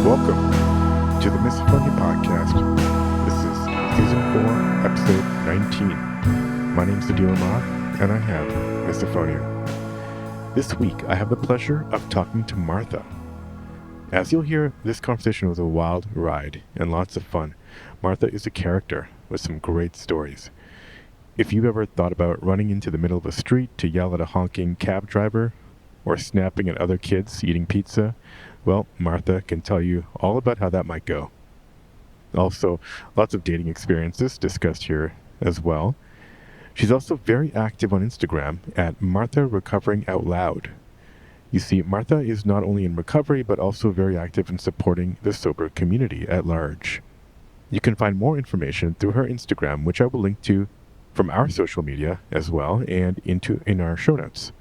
Welcome to the Misophonia Podcast. This is Season 4, Episode 19. My name's Adil Ahmad, and I have Misophonia. This week, I have the pleasure of talking to Martha. As you'll hear, this conversation was a wild ride and lots of fun. Martha is a character with some great stories. If you've ever thought about running into the middle of a street to yell at a honking cab driver, or snapping at other kids eating pizza, well, Martha can tell you all about how that might go. Also, lots of dating experiences discussed here as well. She's also very active on Instagram at Martha Recovering Out Loud. You see, Martha is not only in recovery, but also very active in supporting the sober community at large. You can find more information through her Instagram, which I will link to from our social media as well, and in our show notes.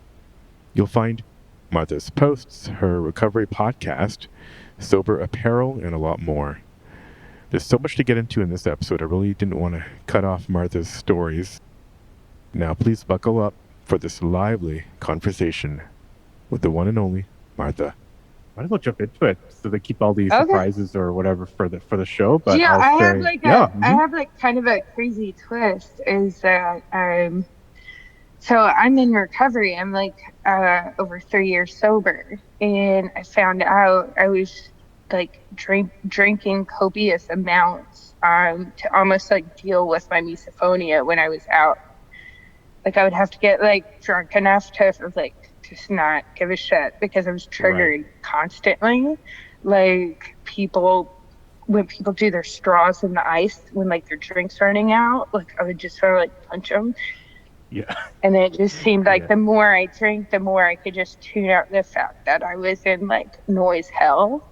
You'll find Martha's posts, her recovery podcast, sober apparel, and a lot more. There's so much to get into in this episode. I really didn't want to cut off Martha's stories. Now, please buckle up for this lively conversation with the one and only Martha. Might as well jump into it so they keep all these surprises or whatever for the show. But yeah, I have kind of a crazy twist. Is that so I'm in recovery. I'm over 3 years sober, and I found out I was drinking copious amounts to almost deal with my misophonia when I was out. I would have to get drunk enough to just not give a shit because I was triggered constantly. When people do their straws in the ice when their drink's running out, I would just sort of punch them. Yeah. And it just seemed the more I drank, the more I could just tune out the fact that I was in noise hell.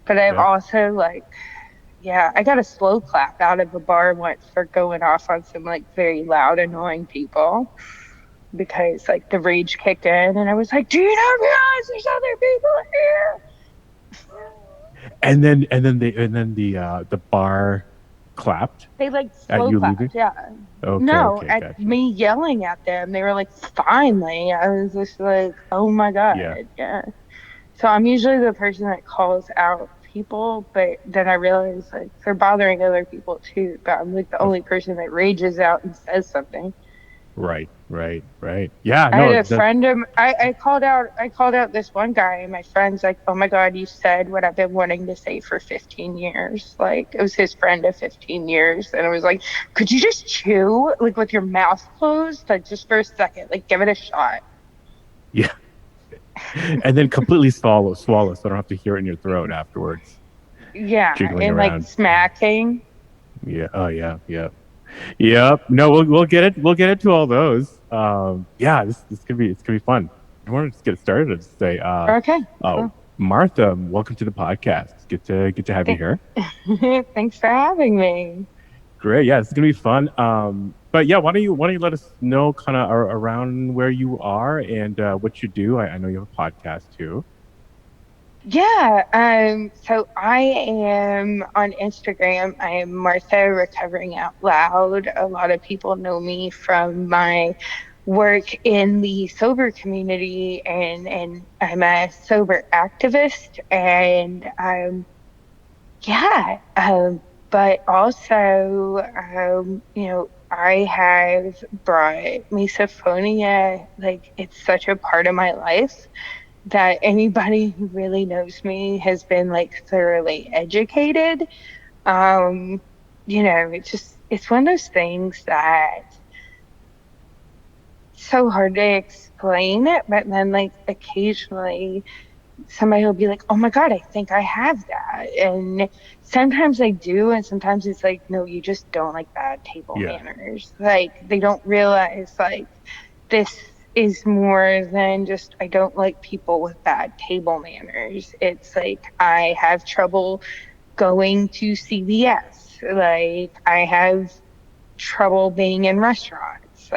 But I've also I got a slow clap out of a bar once for going off on some very loud, annoying people because the rage kicked in, and I was like, "Do you not realize there's other people here?" And then the bar clapped. They slow clapped, leaving? yeah. Okay, at me yelling at them. They were finally. I was just oh my god, yeah. So I'm usually the person that calls out people, but then I realize they're bothering other people too. But I'm the only person that rages out and says something. Right. Yeah, I had a friend of I called out this one guy, and my friend's oh my god, you said what I've been wanting to say for 15 years. It was his friend of 15 years, and I was could you just chew with your mouth closed just for a second, give it a shot. Yeah. And then completely swallow so I don't have to hear it in your throat afterwards. Yeah, jiggling and around. Smacking. Yeah. Oh yeah. Yep. No, we'll get it. We'll get into all those. It's gonna be fun. I want to just get started and say, okay. Oh, Martha, welcome to the podcast. Good to have you here. Thanks for having me. Great. Yeah, it's gonna be fun. But yeah, why don't you let us know kind of around where you are and what you do? I know you have a podcast too. Yeah, so I am on Instagram. I am Martha Recovering Out Loud. A lot of people know me from my work in the sober community, and I'm a sober activist, and but also, I have brought misophonia, it's such a part of my life that anybody who really knows me has been thoroughly educated. It's one of those things that it's so hard to explain it, but then occasionally somebody will be oh my god, I think I have that. And sometimes I do, and sometimes it's no, you just don't like bad table manners. They don't realize this is more than just I don't like people with bad table manners. It's I have trouble going to CVS. I have trouble being in restaurants.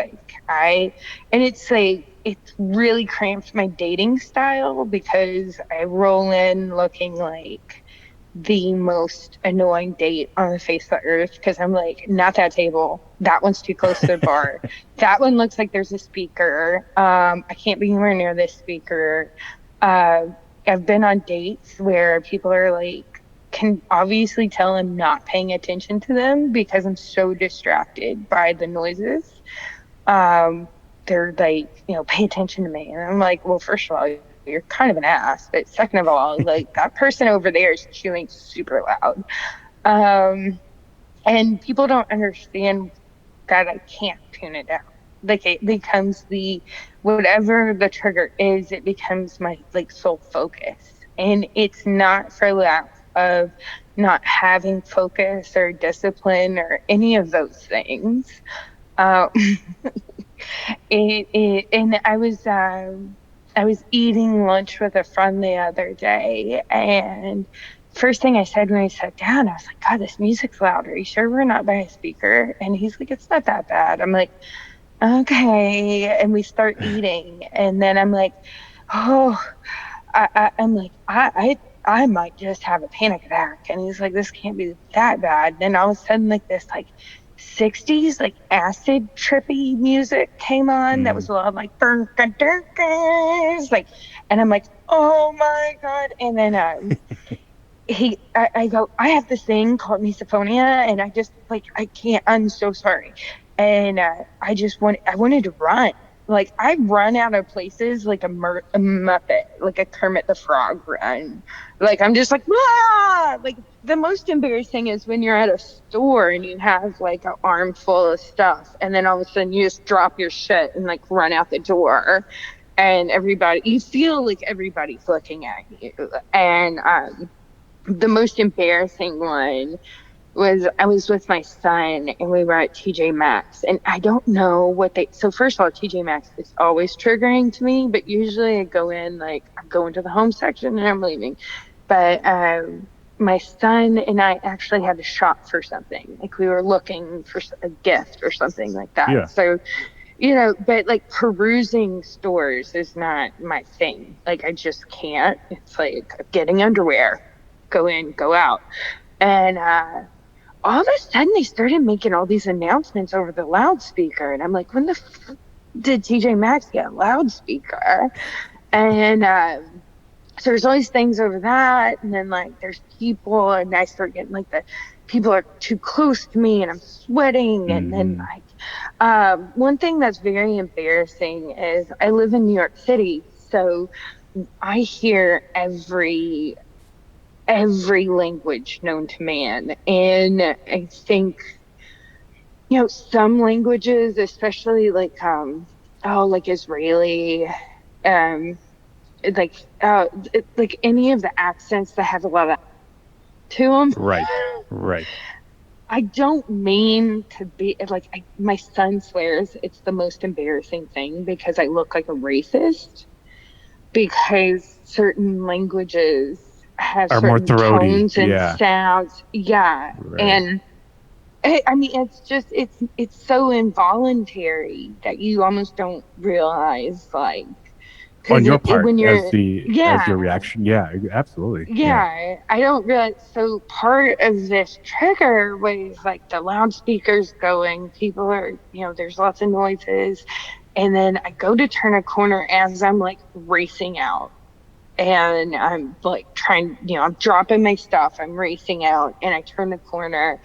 It's really cramped my dating style because I roll in looking like the most annoying date on the face of the earth because I'm not that table. That one's too close to the bar. That one looks like there's a speaker. I can't be anywhere near this speaker. I've been on dates where people are can obviously tell I'm not paying attention to them because I'm so distracted by the noises. Um, they're like, pay attention to me. And I'm like, well, first of all, you're kind of an ass. But second of all, like that person over there is chewing super loud. Um, and people don't understand that I can't tune it down. Like it becomes whatever the trigger is, it becomes my like sole focus. And it's not for lack of not having focus or discipline or any of those things. Um, and I was eating lunch with a friend the other day, and first thing I said when we sat down, I was like, God, this music's loud. Are you sure we're not by a speaker? And he's like, it's not that bad. I'm like, okay. And we start eating, and then I'm like, oh, I'm like, I might just have a panic attack. And he's like, this can't be that bad. Then all of a sudden, like this, like 60s, like acid trippy music came on that was a lot of like, like, and I'm like, oh my God. And then, I go, I have this thing called misophonia, and I just like, I can't, I'm so sorry. And I wanted to run. Like I run out of places like a Muppet, like a Kermit the Frog run. Like I'm just like, ah! Like the most embarrassing is when you're at a store and you have like an armful of stuff, and then all of a sudden you just drop your shit and like run out the door, and you feel like everybody's looking at you. And the most embarrassing one was I was with my son and we were at TJ Maxx, and I don't know so first of all, TJ Maxx is always triggering to me, but usually I go in, like I'm going to the home section and I'm leaving. But my son and I actually had to shop for something. Like we were looking for a gift or something like that. Yeah. So, but like perusing stores is not my thing. Like I just can't. It's like getting underwear, go in, go out. And all of a sudden they started making all these announcements over the loudspeaker, and I'm like, when the did TJ Maxx get a loudspeaker? And so there's all these things over that, and then like there's people, and I start getting like the people are too close to me and I'm sweating. And then like one thing that's very embarrassing is I live in New York City, so I hear every language known to man. And I think, some languages, especially like, like Israeli, like any of the accents that have a lot of to them. Right. I don't mean to be like, my son swears it's the most embarrassing thing because I look like a racist, because certain languages have Are certain more throaty. tones and sounds. Yeah. Right. And I mean, it's just, it's so involuntary that you almost don't realize, like, on your part, when you're, as your reaction. Yeah, absolutely. Yeah, I don't realize. So part of this trigger was like the loudspeakers going, people are, there's lots of noises. And then I go to turn a corner as I'm like racing out. And I'm like trying, I'm dropping my stuff, I'm racing out, and I turn the corner,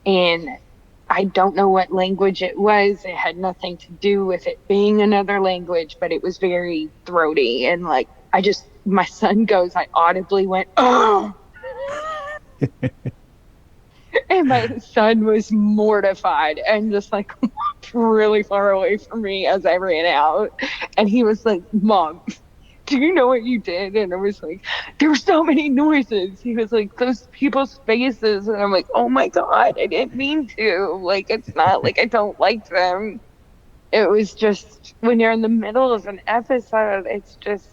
and I don't know what language it was. It had nothing to do with it being another language, but it was very throaty. And like, my son goes, I audibly went, oh. And my son was mortified and just like walked really far away from me as I ran out. And he was like, Mom, do you know what you did? And I was like, there were so many noises. He was like, those people's faces. And I'm like, oh my God, I didn't mean to. Like, it's not like I don't like them. It was just when you're in the middle of an episode, it's just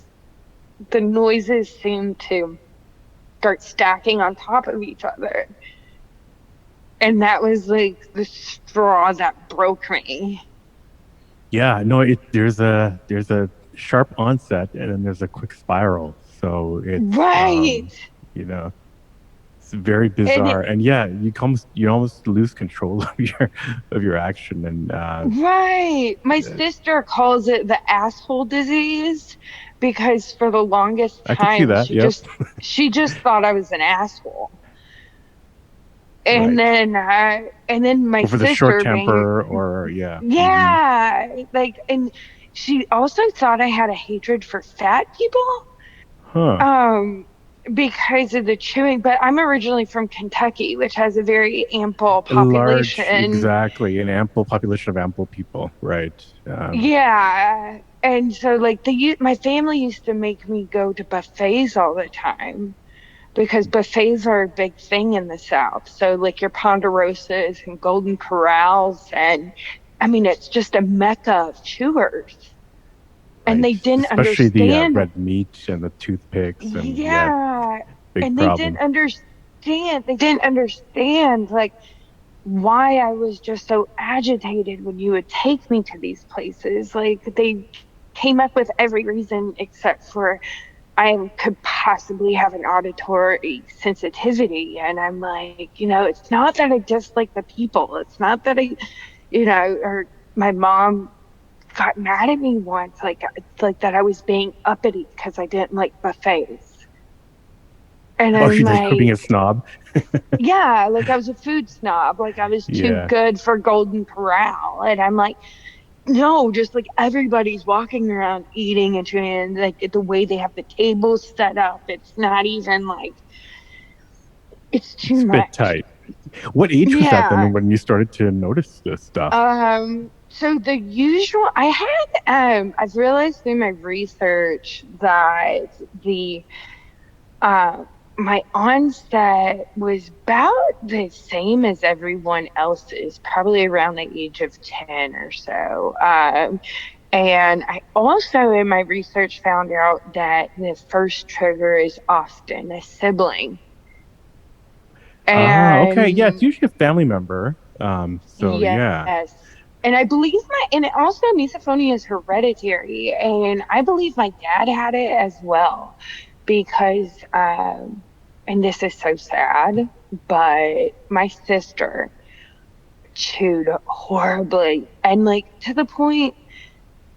the noises seem to start stacking on top of each other. And that was like the straw that broke me. Yeah, no, there's a sharp onset and then there's a quick spiral. So it's right. It's very bizarre. And yeah, you almost lose control of your action. And right. My sister calls it the asshole disease because for the longest time I can see that. she just thought I was an asshole. And Right. then my Over the short sister being, temper, or yeah. yeah, like, and she also thought I had a hatred for fat people. Huh. Um, because of the chewing, but I'm originally from Kentucky, which has a very ample Large, population. exactly, an ample population of ample people, right? Yeah. And so like my family used to make me go to buffets all the time because buffets are a big thing in the South. So like your Ponderosas and Golden Corrals, and I mean it's just a mecca of chewers. And Right. they didn't Especially the understand. red meat and the toothpicks, and yeah, Yeah. big And problem. they didn't understand like why I was just so agitated when you would take me to these places. Like they came up with every reason except for I could possibly have an auditory sensitivity. And I'm like, it's not that I dislike the people. It's not that or my mom got mad at me once, like that I was being uppity because I didn't like buffets. And Oh, I'm she's like for being a like, snob. yeah, like I was a food snob, like I was too Yeah. good for Golden Corral. And I'm like, no, just like everybody's walking around eating and like the way they have the tables set up, it's not even like it's too It's a bit much. tight. What age was that Yeah. then when you started to notice this stuff? So the usual I've realized through my research that the Uh, my onset was about the same as everyone else's, probably around the age of 10 or so. And I also, in my research, found out that the first trigger is often a sibling. Ah, okay. Yeah, it's And usually a family member. So yeah. yes. And I believe and also misophonia is hereditary. And I believe my dad had it as well because, and this is so sad, but my sister chewed horribly. And like to the point,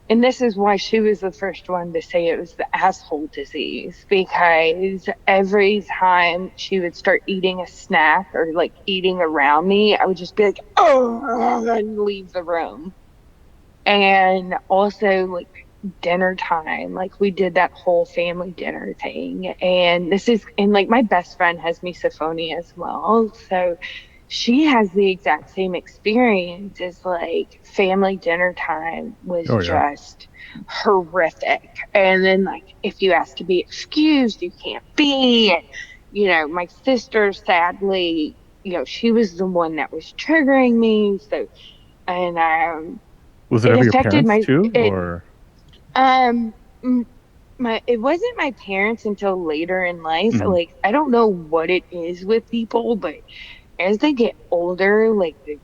and this is why she was the first one to say it was the asshole disease, because every time she would start eating a snack or like eating around me, I would just be like, oh, and leave the room. And also, like, dinner time, like, we did that whole family dinner thing. And like, my best friend has misophonia as well. So she has the exact same experience as like family dinner time was Oh yeah. just horrific. And then, like, if you ask to be excused, you can't be. And, my sister, sadly, she was the one that was triggering me. So, and Was it it ever your affected parents too, it or? um it wasn't my parents until later in life. Mhm. Like I don't know what it is with people, but as they get older, like they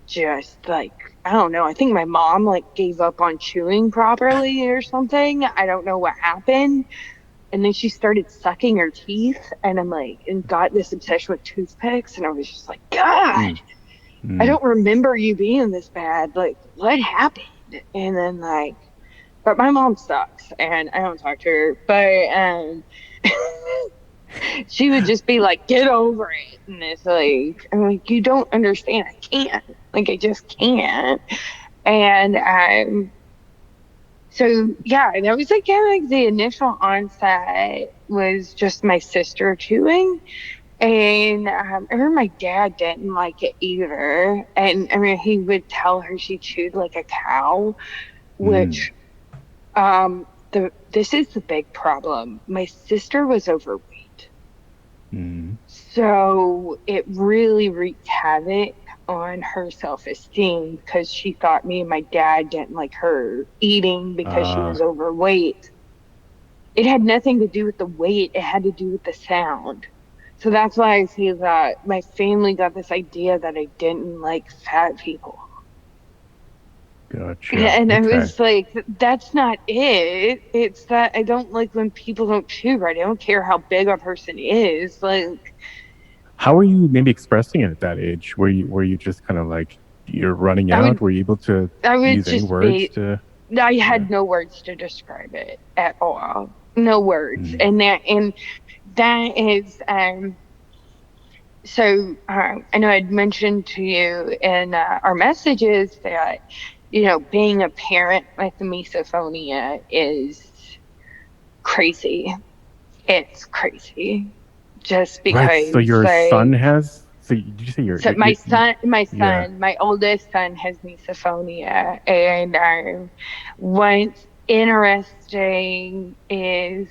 just like I don't know. I think my mom like gave up on chewing properly or something. I don't know what happened. And then she started sucking her teeth and I'm like and got this obsession with toothpicks and I was just like, God, Mm. I Mm. don't remember you being this bad. Like, what happened? And then like, but my mom sucks, and I don't talk to her. But she would just be like, "Get over it," and it's like, I'm like, you don't understand. I can't. Like, I just can't. And so yeah, that was like kind of like the initial onset was just my sister chewing. And I remember my dad didn't like it either. And I mean, he would tell her she chewed like a cow, Mm. which this is the big problem. My sister was overweight. Mm. So it really wreaked havoc on her self-esteem because she thought me and my dad didn't like her eating because she was Ah, overweight. It had nothing to do with the weight, it had to do with the sound. So that's why I say that my family got this idea that I didn't like fat people. gotcha. And I Okay. was like, that's not it. It's that I don't like when people don't chew right. I don't care how big a person is. Like, How were you maybe expressing it at that age? Were you just kind of like you're running I out? would, Were you able to I would use any just words be, to? I Yeah. had no words to describe it at all. No words. Mm. And that is, I know I'd mentioned to you in our messages that, being a parent with misophonia is crazy. It's crazy just Right. So because, your son like, has. So did you say so my son, yeah. my oldest son has misophonia, and what's interesting is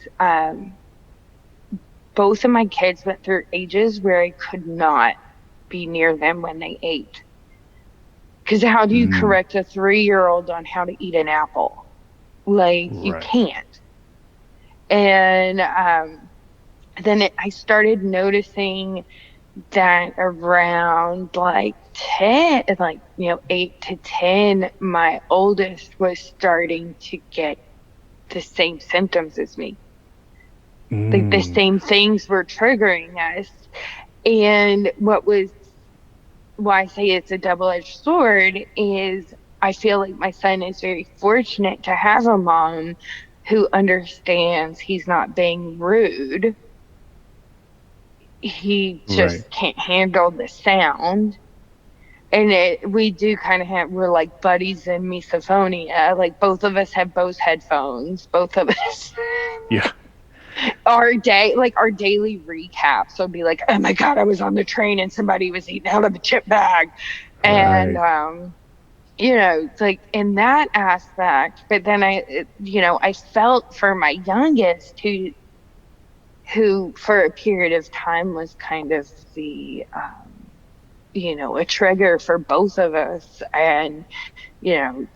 both of my kids went through ages where I could not be near them when they ate. Because how do you Mm, correct a 3-year-old on how to eat an apple? Like, you right. can't. And then I started noticing that around like 10, like, 8 to 10, my oldest was starting to get the same symptoms as me. Like, the Mm, same things were triggering us. And why I say it's a double-edged sword is I feel like my son is very fortunate to have a mom who understands he's not being rude. He right. just can't handle the sound. And we do kind of we're like buddies in misophonia. Like, both of us have Bose headphones. Both of us, Yeah. our daily recaps will be like, oh my God, I was on the train and somebody was eating out of a chip bag. And, Right. it's like in that aspect, but then I felt for my youngest who for a period of time was kind of the, a trigger for both of us. And,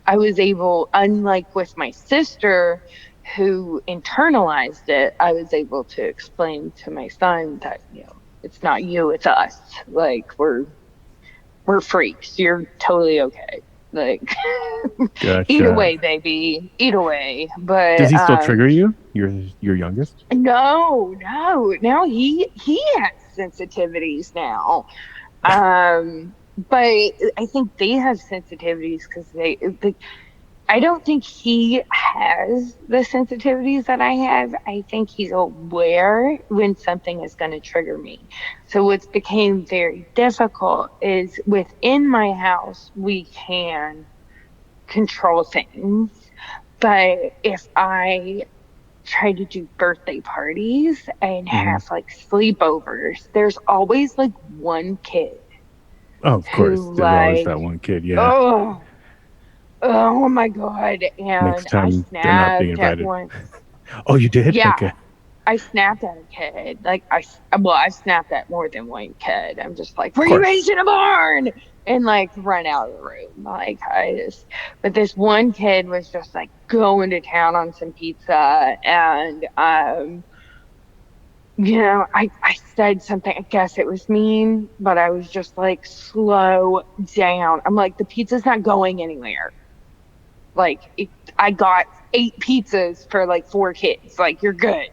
I was able, unlike with my sister who internalized it, I was able to explain to my son that, it's not you, it's us. Like, we're freaks. You're totally okay. Like, eat Gotcha. away, baby. Eat away. Does But he still trigger you? Your youngest? no, no. Now he has sensitivities now. But I think they have sensitivities because I don't think he has the sensitivities that I have. I think he's aware when something is going to trigger me. So what's became very difficult is within my house, we can control things. But if I try to do birthday parties and Hmm. have like sleepovers, there's always like one kid Oh, of course. who There's always like, that one kid. Yeah. oh, oh my God. Next And I time they're not being snapped at invited. one. Oh, you did? Yeah, Okay. I snapped at a kid. Like, I snapped at more than one kid. I'm just like, Of were you course. raised in a barn? And like run out of the room. But this one kid was just like going to town on some pizza. And, I said something, I guess it was mean, but I was just like, slow down. I'm like, the pizza's not going anywhere. Like, I got 8 pizzas for like 4 kids. Like, you're good.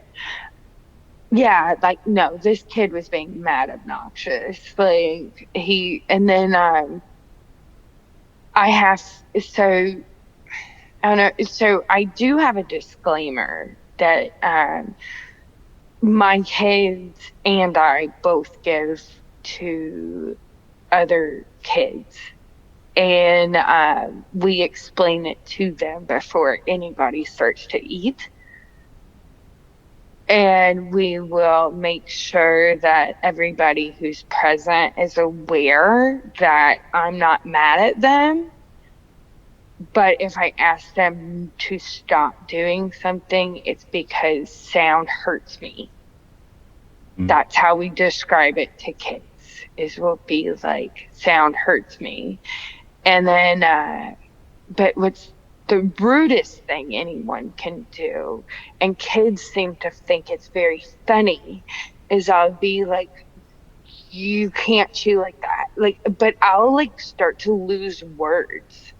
Yeah, like, no, this kid was being mad obnoxious. Like, and then I have, so I don't know, so I do have a disclaimer that my kids and I both give to other kids. And we explain it to them before anybody starts to eat. And we will make sure that everybody who's present is aware that I'm not mad at them. But if I ask them to stop doing something, it's because sound hurts me. Mm. That's how we describe it to kids, is we'll be like, sound hurts me. And then, but what's the rudest thing anyone can do, and kids seem to think it's very funny, is I'll be like, you can't chew like that. Like, but I'll like start to lose words,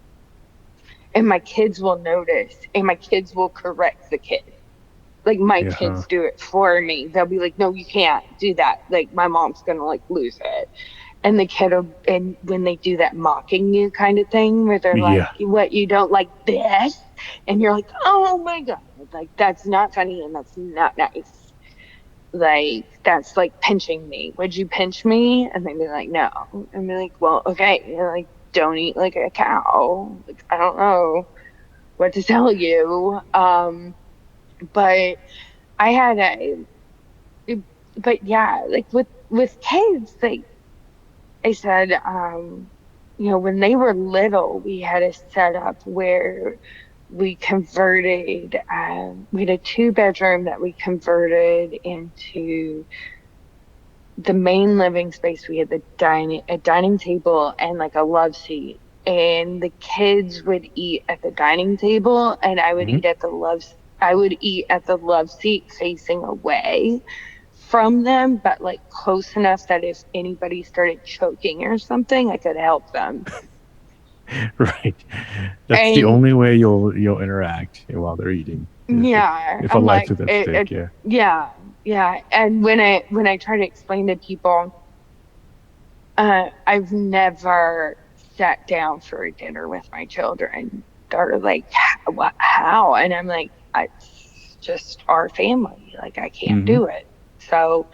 and my kids will notice, and my kids will correct the kid. Like, my Yeah. Huh. kids do it for me. They'll be like, no, you can't do that. Like, my mom's gonna like lose it. And the kid will, and when they do that mocking you kind of thing, where they're like, Yeah. what, you don't like this? And you're like, oh my God, like, that's not funny and that's not nice. like, that's like pinching me. Would you pinch me? And they'd be like, no. And be like, well, okay, you know, like, don't eat like a cow. Like, I don't know what to tell you. But I had but yeah, like with kids, like I said, you know, when they were little, we had a setup where we converted, we had a 2 bedroom that we converted into the main living space. We had a dining table and like a love seat. And the kids would eat at the dining table and Mhm. I would eat at the love seat facing away from them, but like close enough that if anybody started choking or something, I could help them. Right. That's the And only way you'll interact while they're eating is yeah, if a I'm life like is at stake. Yeah. yeah, yeah. And when I try to explain to people, I've never sat down for a dinner with my children. They're like, "What? How?" And I'm like, "It's just our family. Like, I can't Hmm. do it." So,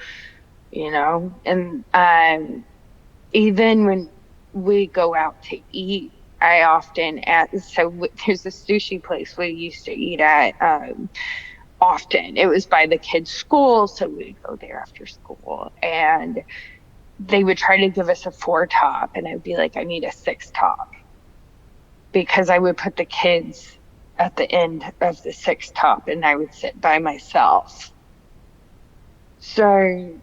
you know, and even when we go out to eat, I often there's a sushi place we used to eat at often. It was by the kids' school, so we'd go there after school, and they would try to give us a 4 top, and I'd be like, I need a 6 top because I would put the kids at the end of the 6 top, and I would sit by myself. So,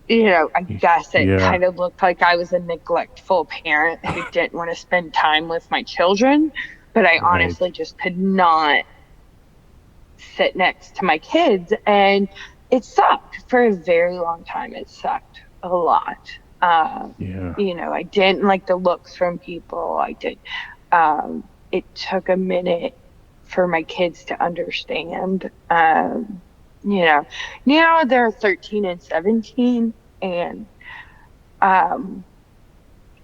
you know, I guess it Yeah. kind of looked like I was a neglectful parent who didn't want to spend time with my children, but I Right. honestly just could not sit next to my kids. And it sucked for a very long time. It sucked a lot. Yeah. You know, I didn't like the looks from people. It took a minute for my kids to understand. You know, now they're 13 and 17, and um,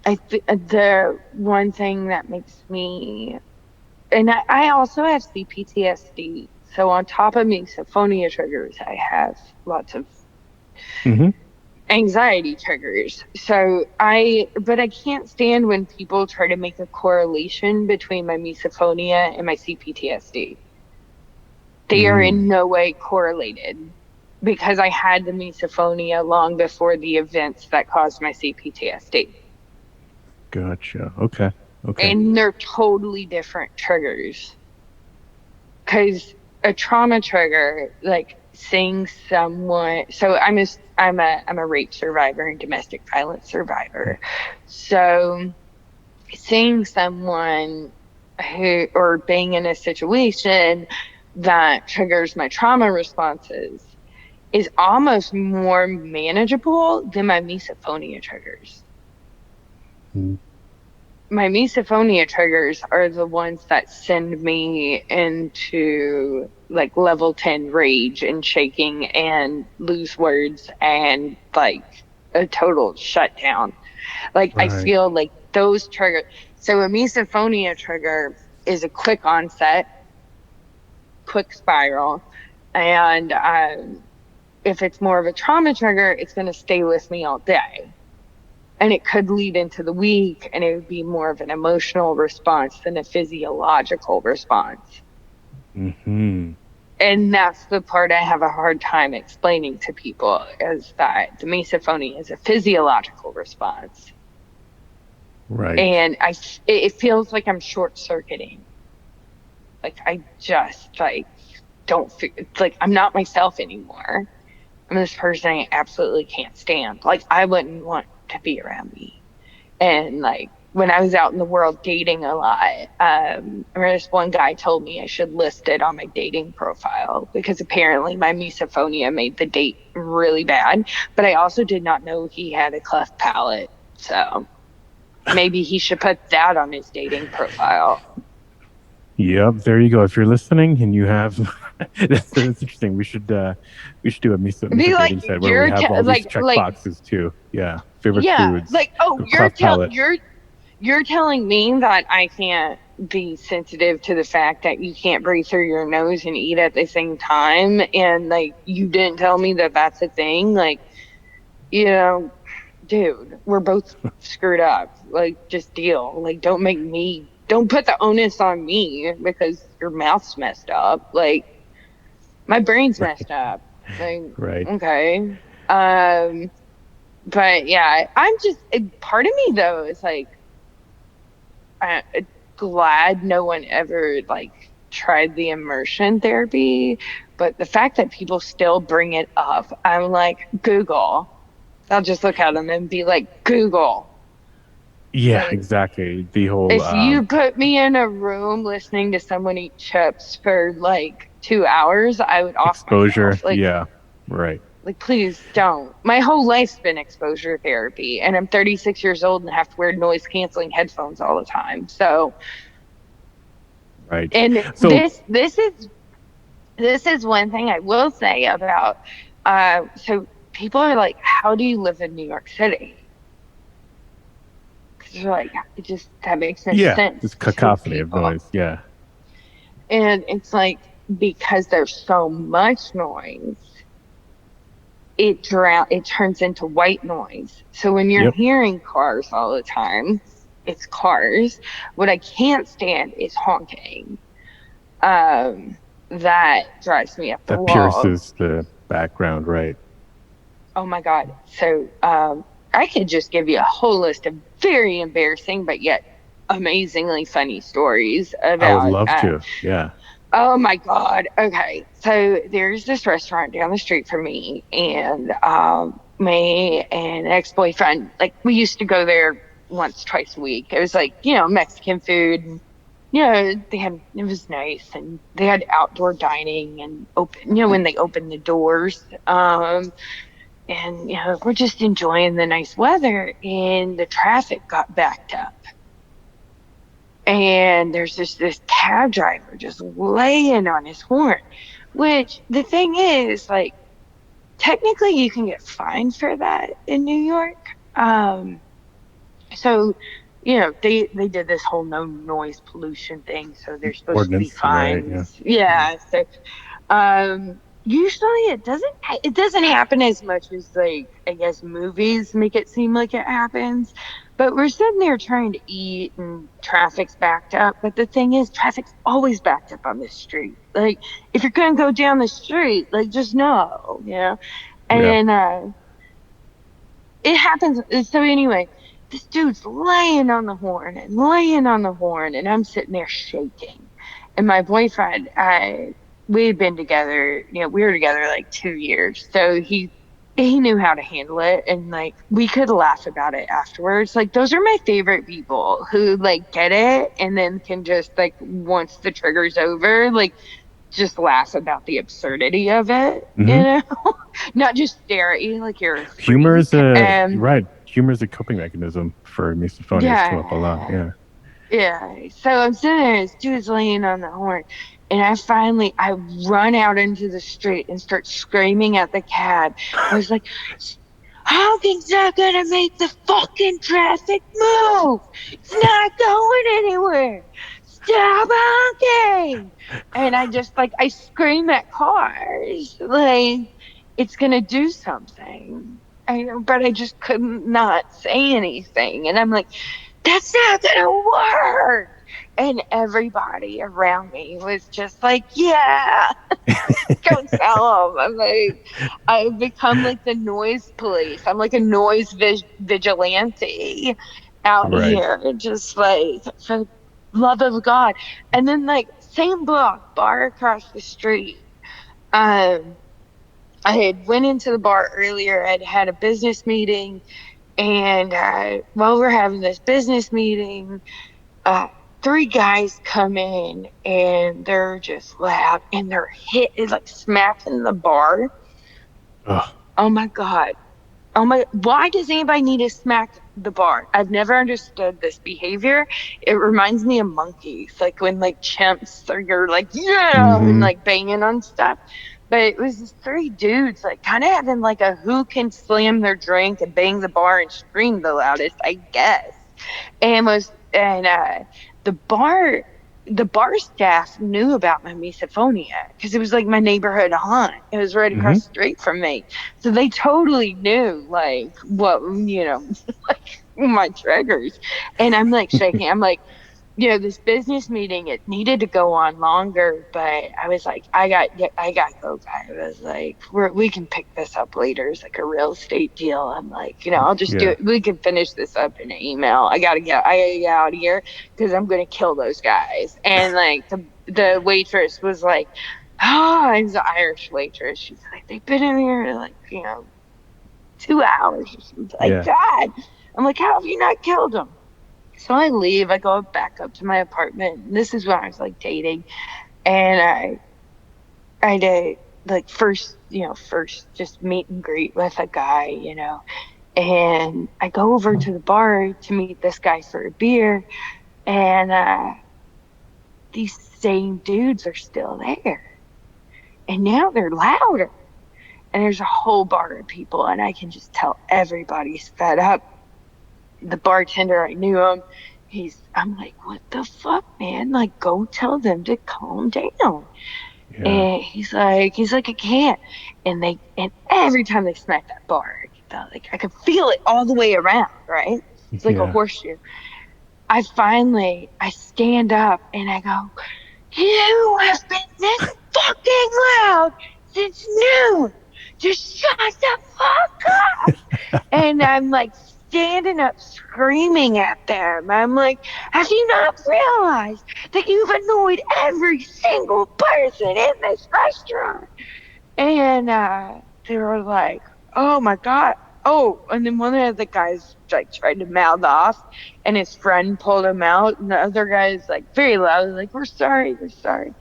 the one thing that makes me, and I also have CPTSD. So on top of misophonia triggers, I have lots of Hmm. anxiety triggers. But I can't stand when people try to make a correlation between my misophonia and my CPTSD. They are in Mm. no way correlated because I had the misophonia long before the events that caused my CPTSD. Gotcha. Okay. Okay. And they're totally different triggers. Because a trauma trigger, like seeing someone, so I'm a rape survivor and domestic violence survivor. So seeing someone or being in a situation that triggers my trauma responses is almost more manageable than my misophonia triggers. Mm. My misophonia triggers are the ones that send me into like level 10 rage and shaking and lose words and like a total shutdown. Like I Right. feel like those trigger. So a misophonia trigger is a quick onset, quick spiral. And if it's more of a trauma trigger, it's going to stay with me all day. And it could lead into the week, and it would be more of an emotional response than a physiological response. Hmm. And that's the part I have a hard time explaining to people is that the misophonia is a physiological response. Right. And it feels like I'm short circuiting. Like I just like don't feel like I'm not myself anymore. I'm this person I absolutely can't stand. Like I wouldn't want to be around me. And like when I was out in the world dating a lot, I remember this one guy told me I should list it on my dating profile because apparently my misophonia made the date really bad. But I also did not know he had a cleft palate. So maybe he should put that on his dating profile. Yep. There you go. If you're listening and you have, that's interesting. We should do a miso Be like, dating set where we have all these check like, boxes too. Yeah. Favorite yeah, foods, like, oh, cleft palate. you're telling me that I can't be sensitive to the fact that you can't breathe through your nose and eat at the same time, and like you didn't tell me that that's a thing. Like, you know, dude, we're both screwed up. Like, just deal. Like, don't put the onus on me because your mouth's messed up. Like, my brain's Right. messed up. Like, Right. okay. Um, but yeah, I'm just, part of me though is like, glad no one ever like tried the immersion therapy. But the fact that people still bring it up, I'm like, Google. I'll just look at them and be like, Google. Yeah, Like, exactly. The whole if you put me in a room listening to someone eat chips for like 2 hours, I would off myself. exposure. Yeah. Right. Like, please don't. My whole life's been exposure therapy, and I'm 36 years old and have to wear noise canceling headphones all the time. So, Right. and So this is one thing I will say about, so people are like, how do you live in New York City? Because they're like, it just, that makes no yeah, sense this to cacophony of people. noise. Yeah. And it's like, because there's so much noise, it turns into white noise. So when you're Yep. hearing cars all the time, it's cars. What I can't stand is honking. Um, that drives me up the That wall. pierces the background. Right. Oh my God. So I could just give you a whole list of very embarrassing but yet amazingly funny stories I would about love to. Yeah. oh my God. Okay. So there's this restaurant down the street from me, and me and an ex-boyfriend, like we used to go there once, twice a week. It was like, Mexican food. And, it was nice, and they had outdoor dining and open, when they opened the doors. And, we're just enjoying the nice weather, and the traffic got backed up. And there's this cab driver just laying on his horn, which the thing is, like, technically you can get fined for that in New York. So, they did this whole no noise pollution thing, so there's supposed to be Ordinance. Right. Yeah. fines. Yeah. So, usually it doesn't happen as much as, like, I guess movies make it seem like it happens. But we're sitting there trying to eat and traffic's backed up. But the thing is, traffic's always backed up on this street. Like, if you're gonna go down the street, like, just know, Yeah. And it happens. So anyway, this dude's laying on the horn and laying on the horn, and I'm sitting there shaking. And my boyfriend, we had been together, we were together like 2 years, so he knew how to handle it, and like we could laugh about it afterwards. Like, those are my favorite people who like get it and then can just, like, once the trigger's over, like, just laugh about the absurdity of it, Hmm. not just stare at you like you're a Humor is freak. right. Humor is a coping mechanism for misophonia. It's come up a lot. Yeah. Yeah. Yeah. So I'm sitting there, this dude's laying on the horn, and I run out into the street and start screaming at the cab. I was like, honking's not gonna make the fucking traffic move. It's not going anywhere. Stop honking. And I just, like, I scream at cars like it's gonna do something. But I just couldn't not say anything. And I'm like, that's not gonna work. And everybody around me was just like, yeah, go tell them. I'm like, I've become like the noise police. I'm like a noise vigilante out Right. here, just like, for the love of God. And then, like, same block, bar across the street. Um, I had went into the bar earlier. I'd had a business meeting, and while we're having this business meeting, uh, three guys come in, and they're just loud, and they're like smacking the bar. Ugh. Oh my God. Oh my, why does anybody need to smack the bar? I've never understood this behavior. It reminds me of monkeys, like when, like, chimps are, you're like, yeah, and Hmm. like banging on stuff. But it was these three dudes, like, kind of having like a who can slam their drink and bang the bar and scream the loudest, I guess. and the bar staff knew about my misophonia because it was like my neighborhood haunt. It was right Hmm. across the street from me. So they totally knew like what, like my triggers. And I'm like shaking. I'm like, this business meeting, it needed to go on longer, but I was like, I got to go, guys. I was like, we can pick this up later. It's like a real estate deal. I'm like, I'll just do Yeah. it. We can finish this up in an email. I gotta get out of here because I'm gonna kill those guys. And like the waitress was like, oh, it's an Irish waitress. She's like, they've been in here like, 2 hours or something like Yeah. that. I'm like, how have you not killed them? So I leave, I go back up to my apartment. And this is when I was like dating. And I did like first just meet and greet with a guy, and I go over to the bar to meet this guy for a beer. And these same dudes are still there. And now they're louder. And there's a whole bar of people, and I can just tell everybody's fed up. The bartender, I knew him. I'm like, what the fuck, man? Like, go tell them to calm down. Yeah. And he's like, I can't. And every time they smack that bar, I could feel it all the way around, right? It's like a Yeah. horseshoe. I stand up and I go, you have been this fucking loud since noon. Just shut the fuck up. And I'm like standing up screaming at them. I'm like, have you not realized that you've annoyed every single person in this restaurant? And they were like, oh my God. Oh, and then one of the guys like tried to mouth off and his friend pulled him out. And the other guy's like very loud, like, we're sorry, we're sorry.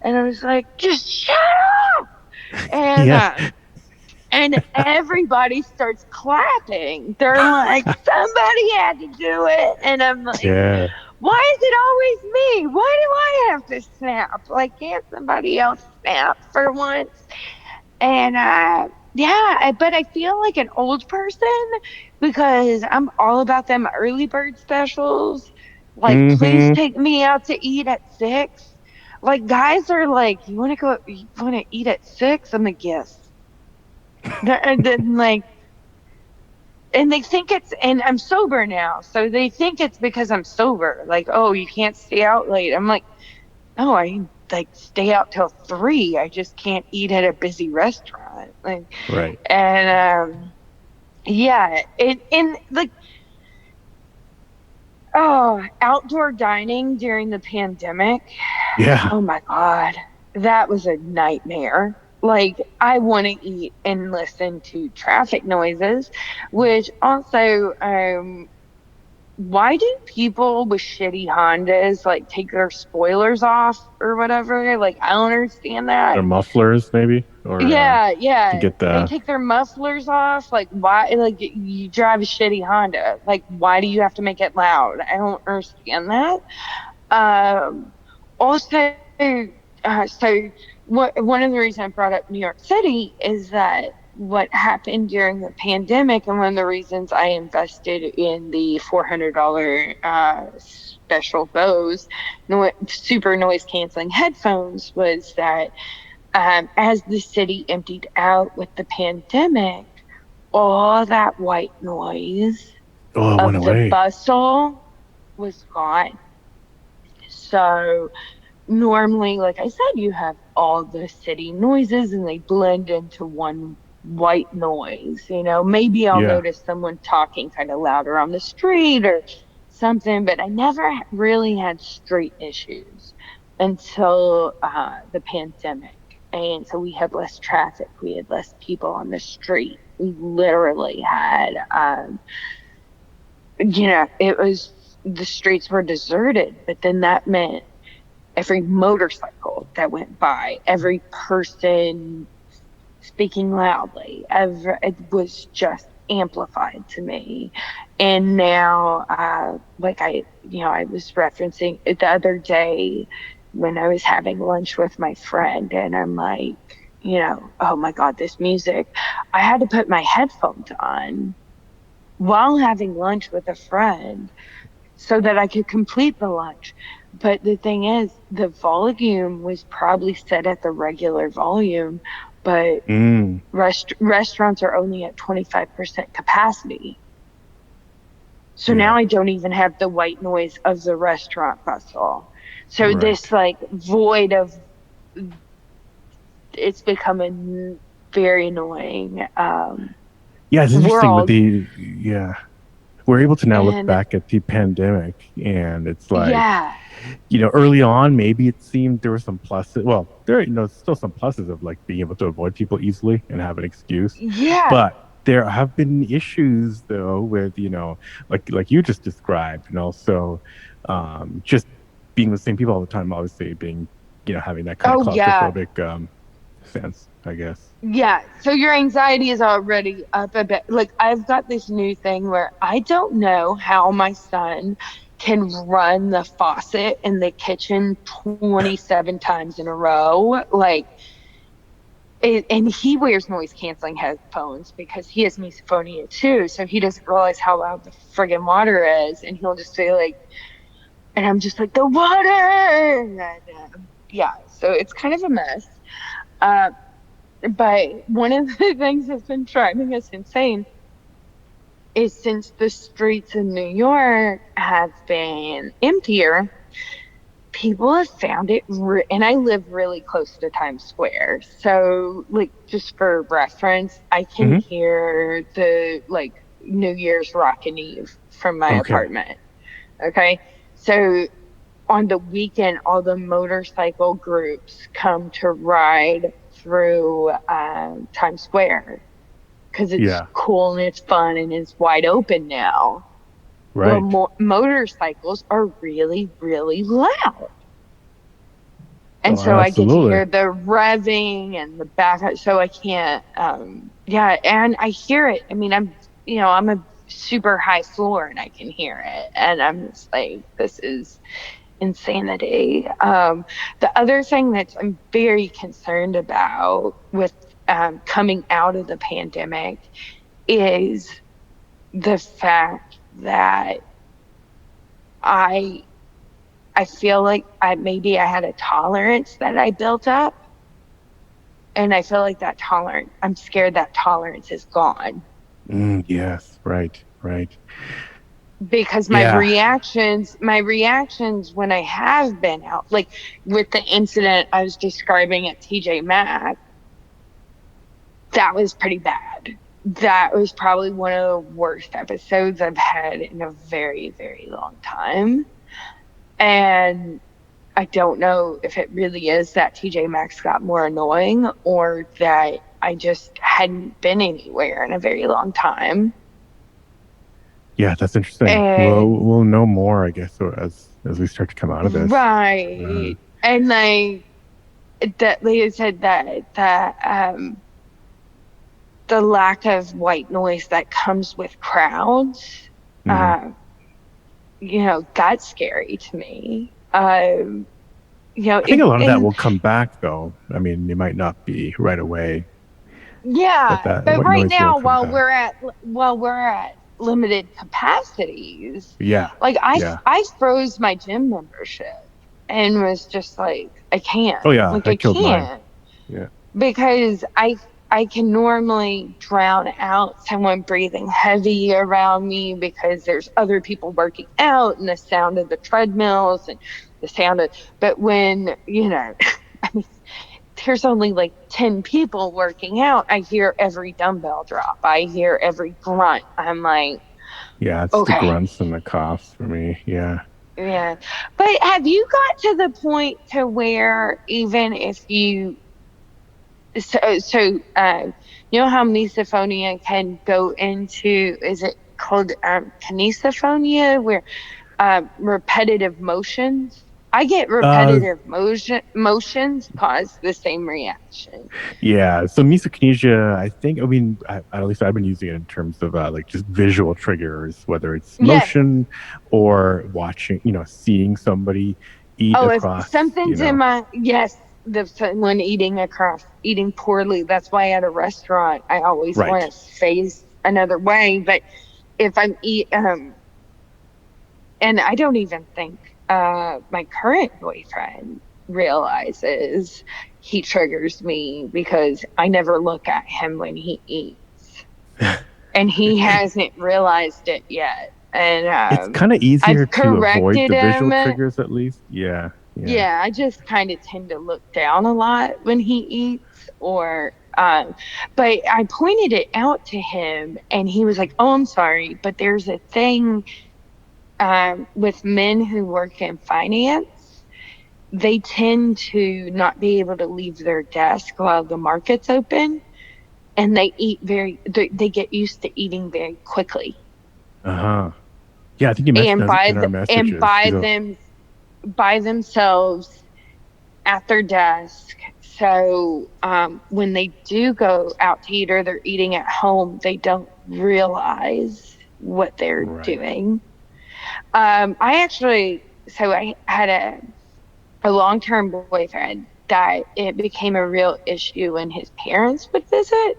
And I was like, just shut up. And Yeah. everybody starts clapping. They're like, somebody had to do it. And I'm like, Yeah. why is it always me? Why do I have to snap? Like, can't somebody else snap for once? And yeah, but I feel like an old person because I'm all about them early bird specials. Like, please Hmm. take me out to eat at 6. Like, guys are like, you want to eat at 6? I'm like, yes. And then like, and they think and I'm sober now, so they think it's because I'm sober. Like, oh, you can't stay out late. I'm like, no, I like stay out till 3. I just can't eat at a busy restaurant. Like, Right. and yeah, and like, oh, outdoor dining during the pandemic. Yeah. Oh my God, that was a nightmare. Like, I want to eat and listen to traffic noises, which also, why do people with shitty Hondas like take their spoilers off or whatever? Like, I don't understand Or that. mufflers, maybe, or Yeah, to yeah. get They the. take their mufflers off. Like, why? Like, you drive a shitty Honda. Like, why do you have to make it loud? I don't understand that. Also, so one of the reasons I brought up New York City is that what happened during the pandemic, and one of the reasons I invested in the $400 special Bose super noise canceling headphones was that as the city emptied out with the pandemic, all that white noise Oh, it went of the away. bustle was gone. So normally, like I said, you have all the city noises and they blend into one white noise. Maybe I'll Yeah. notice someone talking kind of louder on the street or something, but I never really had street issues until the pandemic. And so we had less traffic, we had less people on the street. We literally had, it was the streets were deserted, but then that meant every motorcycle that went by, every person speaking loudly, it was just amplified to me. And now, like I was referencing it the other day when I was having lunch with my friend, and I'm like, oh my God, this music. I had to put my headphones on while having lunch with a friend so that I could complete the lunch. But the thing is, the volume was probably set at the regular volume, but Mm, restaurants are only at 25% capacity. So yeah. now I don't even have the white noise of the restaurant bustle. So this Right. like void of, it's becoming very annoying Yeah, it's interesting with world. the yeah. We're able to now look And back at the pandemic, and it's like, yeah, early on, maybe it seemed there were some pluses. Well, there are, still some pluses of like being able to avoid people easily and have an excuse. yeah. But there have been issues though with, like you just described, and also just being with the same people all the time, obviously being, having that kind of Oh yeah. claustrophobic sense, I guess. Yeah, so your anxiety is already up a bit. Like, I've got this new thing where I don't know how my son can run the faucet in the kitchen 27 times in a row. Like, and he wears noise canceling headphones because he has misophonia too. So he doesn't realize how loud the friggin' water is. And he'll just say, like, and I'm just like, the water. And, yeah, so it's kind of a mess. Uh, But one of the things that's been driving us insane is since the streets in New York have been emptier, people have found it, and I live really close to Times Square. So, like, just for reference, I can Hmm. hear the, like, New Year's Rockin' Eve from my Okay. apartment. Okay. So, on the weekend, all the motorcycle groups come to ride through Times Square because it's Yeah. cool and it's fun and it's wide open now. Well, Right. motorcycles are really, really loud. And Oh, so I get to absolutely. hear the revving and the back. So I can't, yeah, and I hear it. I mean, I'm a super high floor and I can hear it. And I'm just like, this is insanity. The other thing that I'm very concerned about with coming out of the pandemic is the fact that I I feel like maybe I had a tolerance that I built up, and I feel like I'm scared that tolerance is gone Yes. Right. Right. because Yeah. my reactions when I have been out, like with the incident I was describing at TJ Maxx, that was pretty bad. That was probably one of the worst episodes I've had in a very, very long time. And I don't know if it really is that TJ Maxx got more annoying or that I just hadn't been anywhere in a very long time. Yeah, that's interesting. And We'll know more, I guess, as we start to come out of this. Uh, right. And like that Leah said that the lack of white noise that comes with crowds, mhm. uh, that's scary to me. I think a lot of that And will come back, though. I mean, it might not be right away, but yeah, that but white right noise will now, come back. while we're at limited capacities, Yeah, like yeah. I froze my gym membership and was just like, I can't, Oh, yeah. like I I killed mine. can't Yeah, because I can normally drown out someone breathing heavy around me because there's other people working out and the sound of the treadmills and the sound of, but when, I mean, there's only like 10 people working out, I hear every dumbbell drop. I hear every grunt. I'm like, yeah. It's the okay, grunts and the coughs for me. Yeah. yeah. But have you got to the point to where even if you you know how misophonia can go into, is it called kinesophonia, where repetitive motions, I get Uh, repetitive motions cause the same reaction. yeah. So misokinesia, I think. I mean, at least I've been using it in terms of like just visual triggers, whether it's Yes. motion or watching, seeing somebody eat Oh, if across, something's in my, yes, the someone eating poorly. That's why at a restaurant I always want Right. to face another way. But if I'm and I don't even think my current boyfriend realizes he triggers me because I never look at him when he eats, and he hasn't realized it yet. And It's kind of easier I've to avoid corrected the visual him. triggers, at least. Yeah, yeah. Yeah, I just kind of tend to look down a lot when he eats, or but I pointed it out to him and he was like, "Oh, I'm sorry, but there's a thing with men who work in finance. They tend to not be able to leave their desk while the market's open, and they get used to eating very quickly. Uh-huh. Yeah, I think you mentioned And that in our messages. He's a by themselves at their desk. So when they do go out to eat or they're eating at home, they don't realize what they're right. doing. I had a long-term boyfriend that it became a real issue when his parents would visit.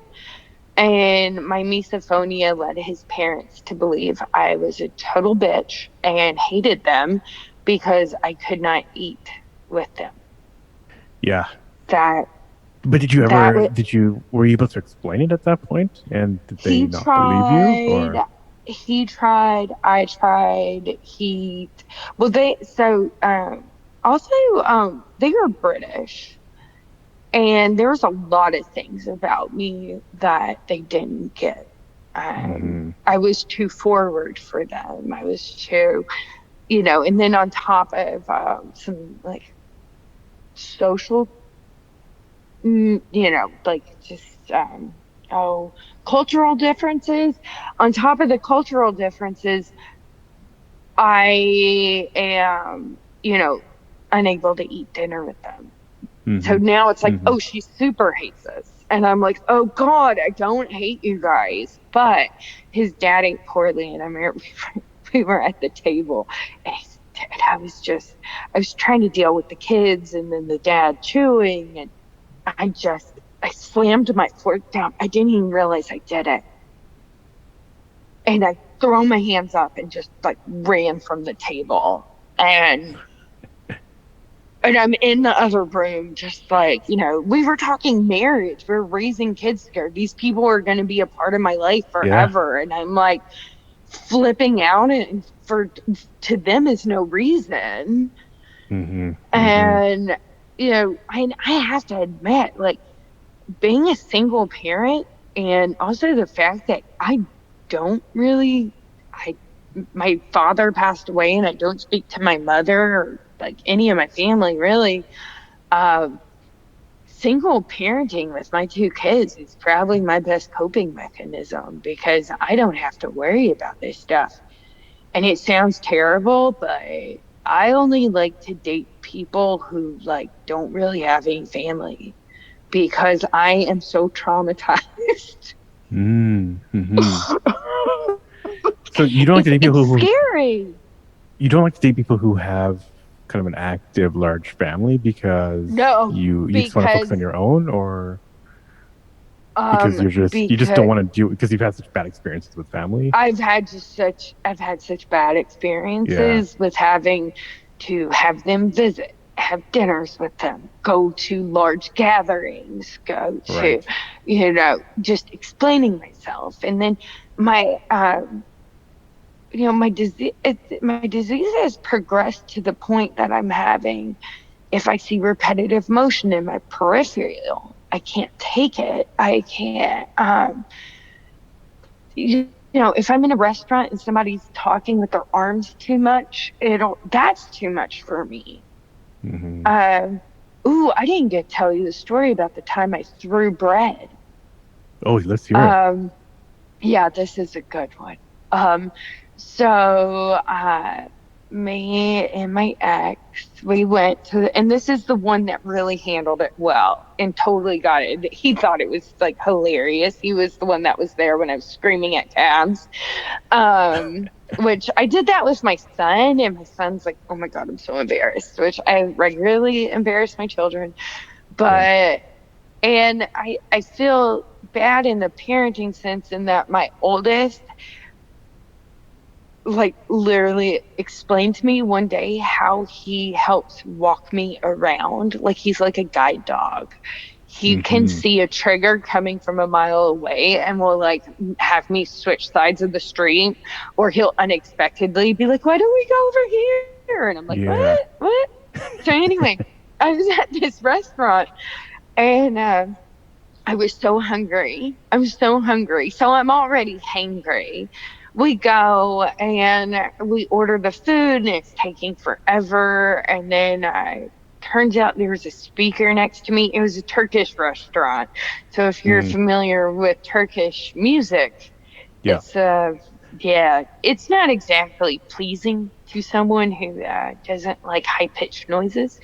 And my misophonia led his parents to believe I was a total bitch and hated them because I could not eat with them. Yeah. That But that was were you able to explain it at that point? And did they he not believe you? tried, Or I tried, also they were British. And there was a lot of things about me that they didn't get. Mhm. I was too forward for them. I was too, and then on top of some like social, like just, oh, cultural differences. On top of the cultural differences, I am, unable to eat dinner with them. So Mhm. now it's like, Mhm. oh, she super hates us. And I'm like, oh God, I don't hate you guys. But his dad ate poorly. And I remember we were at the table and I was trying to deal with the kids and then the dad chewing. And I slammed my fork down. I didn't even realize I did it. And I throw my hands up and just like ran from the table. And I'm in the other room, just like, we were talking marriage, we're raising kids together. These people are going to be a part of my life Yeah. forever. And I'm like flipping out, and to them is no reason. Mhm. Mhm. And, I have to admit, like being a single parent, and also the fact that don't really, I, my father passed away and I don't speak to my mother or like any of my family really. Um, Single parenting with my two kids is probably my best coping mechanism because I don't have to worry about this stuff. And it sounds terrible, but I only like to date people who like don't really have any family because I am so traumatized. Mm. Mhm. So you don't like to date It's people who scary. you don't like to date people who have kind of an active large family because No, you just want to focus because on your own, or because you just don't because want to do because you've had such bad experiences with family. I've had such bad Yeah. experiences with having to have them visit, have dinners with them, go to large gatherings, go to, Right. just explaining myself. And then my my disease has progressed to the point that I'm having, if I see repetitive motion in my peripheral, I can't take it. I can't if I'm in a restaurant and somebody's talking with their arms too much, that's too much for me. Hmm. Um, ooh, I didn't get to tell you the story about the time I threw bread. Oh, let's hear it. Um, yeah, this is a good one. Um, so me and my ex, we went and this is the one that really handled it well and totally got it. He thought it was like hilarious. He was the one that was there when I was screaming at cabs. Which I did that with my son, and my son's like, "Oh my God, I'm so embarrassed," which I regularly embarrass my children. Right. But and I feel bad in the parenting sense in that my oldest like literally explained to me one day how he helps walk me around. Like he's like a guide dog. He can Hmm. see a trigger coming from a mile away and will like have me switch sides of the street, or he'll unexpectedly be like, "Why don't we go over here?" And I'm like, Yeah. "What? What?" So anyway, I was at this restaurant and I was so hungry. I was so hungry. So I'm already hangry. We go and we order the food and it's taking forever. And then turns out there was a speaker next to me. It was a Turkish restaurant. So if you're Mm, familiar with Turkish music, yeah. it's yeah, it's not exactly pleasing to someone who doesn't like high pitched noises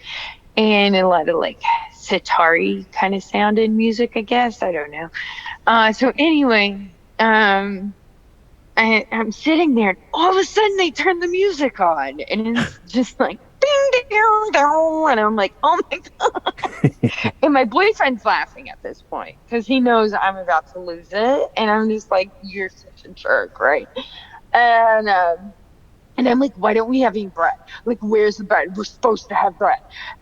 and a lot of like sitar kind of sounded music, I guess. I don't know. So anyway, um, I'm sitting there, and all of a sudden they turn the music on, and it's just like ding ding dong, and I'm like, oh my god! And my boyfriend's laughing at this point because he knows I'm about to lose it, and I'm just like, you're such a jerk, right? And and I'm like, why don't we have any bread? Like, where's the bread? We're supposed to have bread.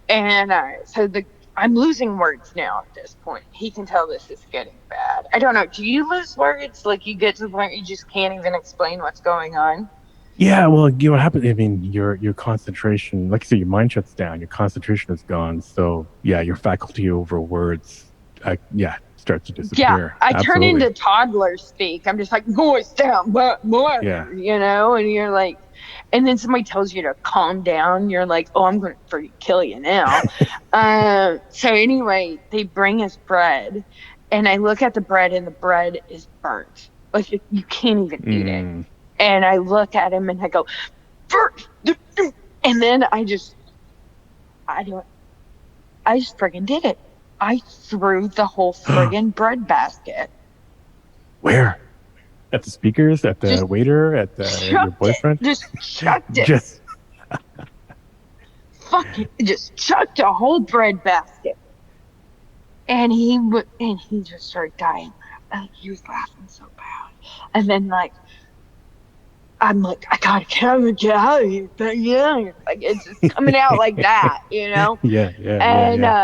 And so I'm losing words now at this point. He can tell this is getting bad. I don't know. Do you lose words? Like you get to the point you just can't even explain what's going on? Yeah, well, what happened? I mean, your concentration, like I said, your mind shuts down, your concentration is gone. So yeah, your faculty over words, yeah, starts to Yeah, disappear. I turn Absolutely. into toddler speak. I'm just like, voice down, but more, Yeah. and you're like, and then somebody tells you to calm down. You're like, oh, I'm going to freaking kill you now. So anyway, they bring us bread, and I look at the bread, and the bread is burnt. Like you can't even eat it. Mm. And I look at him, and I go, burnt. And then I don't, I just friggin' did it. I threw the whole friggin' bread basket. Where? At the speakers? At the Just waiter? At your chucked it. boyfriend? Just chucked it. Just Fucking just chucked a whole bread basket. And he just started dying. Like he was laughing so bad. And then like I'm like, I gotta get out of here. But yeah, like it's just coming out like that, yeah, yeah, yeah, And yeah.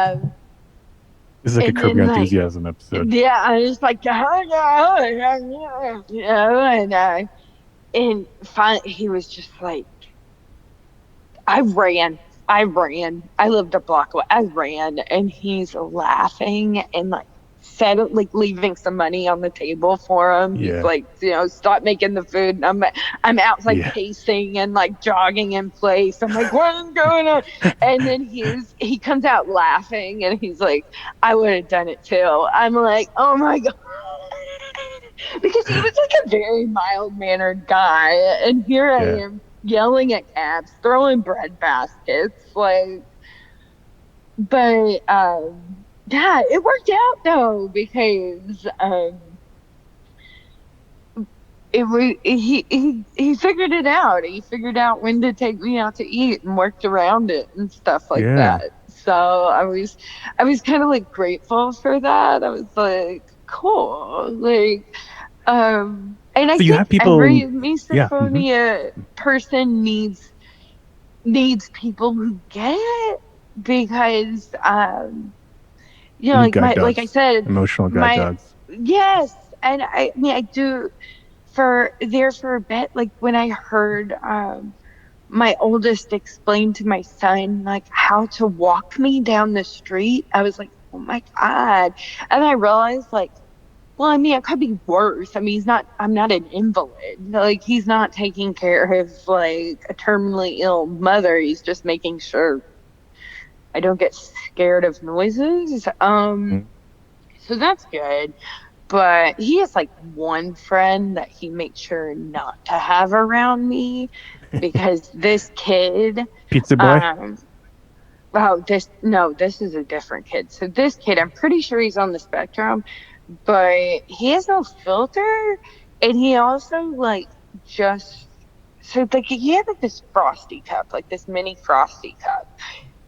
This is like a and Curb Your then like Enthusiasm episode. yeah, I was like, and finally he was just like I ran. I ran. I lived a block away. I ran and he's laughing and like said like leaving some money on the table for him. He's Yeah, like, stop making the food. And I'm outside yeah. pacing and like jogging in place. I'm like, what is going on? And then he comes out laughing and he's like, I would have done it too. I'm like, oh my God. Because he was like a very mild mannered guy. And here I Yeah. am yelling at cabs, throwing bread baskets, like, but yeah, it worked out though because he figured it out. He figured out when to take me out to eat and worked around it and stuff like Yeah. that. So I was kind of like grateful for that. I was like, cool, like and I So you think have people. every Yeah. Hmm. misophonia person needs people who get it because You need guide like I dogs, said, emotional guide my dogs. yes, and I mean I do for a bit, like when I heard my oldest explain to my son like how to walk me down the street, I was like, oh my God. And I realized like, well, I mean, it could be worse. I mean, I'm not an invalid. Like, he's not taking care of like a terminally ill mother. He's just making sure I don't get scared of noises. Mm. So that's good. But he has like one friend that he makes sure not to have around me because this kid, Pizza boy. um, oh, no, this is a different kid. So this kid, I'm pretty sure he's on the spectrum, but he has no filter, and he also like just so like he had like this frosty cup, like this mini frosty cup,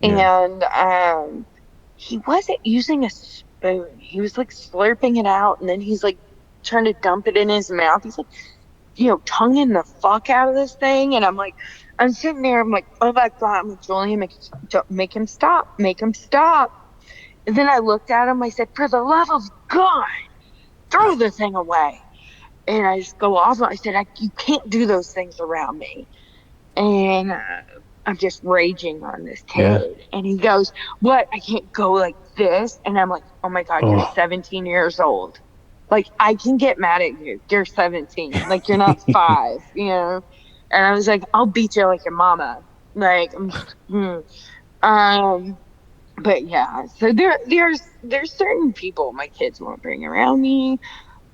Yeah. and he wasn't using a spoon. He was like slurping it out, and then he's like trying to dump it in his mouth. He's like, tonguing the fuck out of this thing. And I'm sitting there, I'm like, oh my God, I'm like, Julian, make him stop, make him stop. And then I looked at him, I said, for the love of God, throw the thing away. And I just go off. I said, you can't do those things around me. And I'm just raging on this Yeah. kid. And he goes, what? I can't go like this. And I'm like, oh my God, you're Oh. 17 years old. Like, I can get mad at you. You're 17. Like, you're not 5, you know? And I was like, I'll beat you like your mama. Like, um, but yeah, so there's certain people my kids won't bring around me.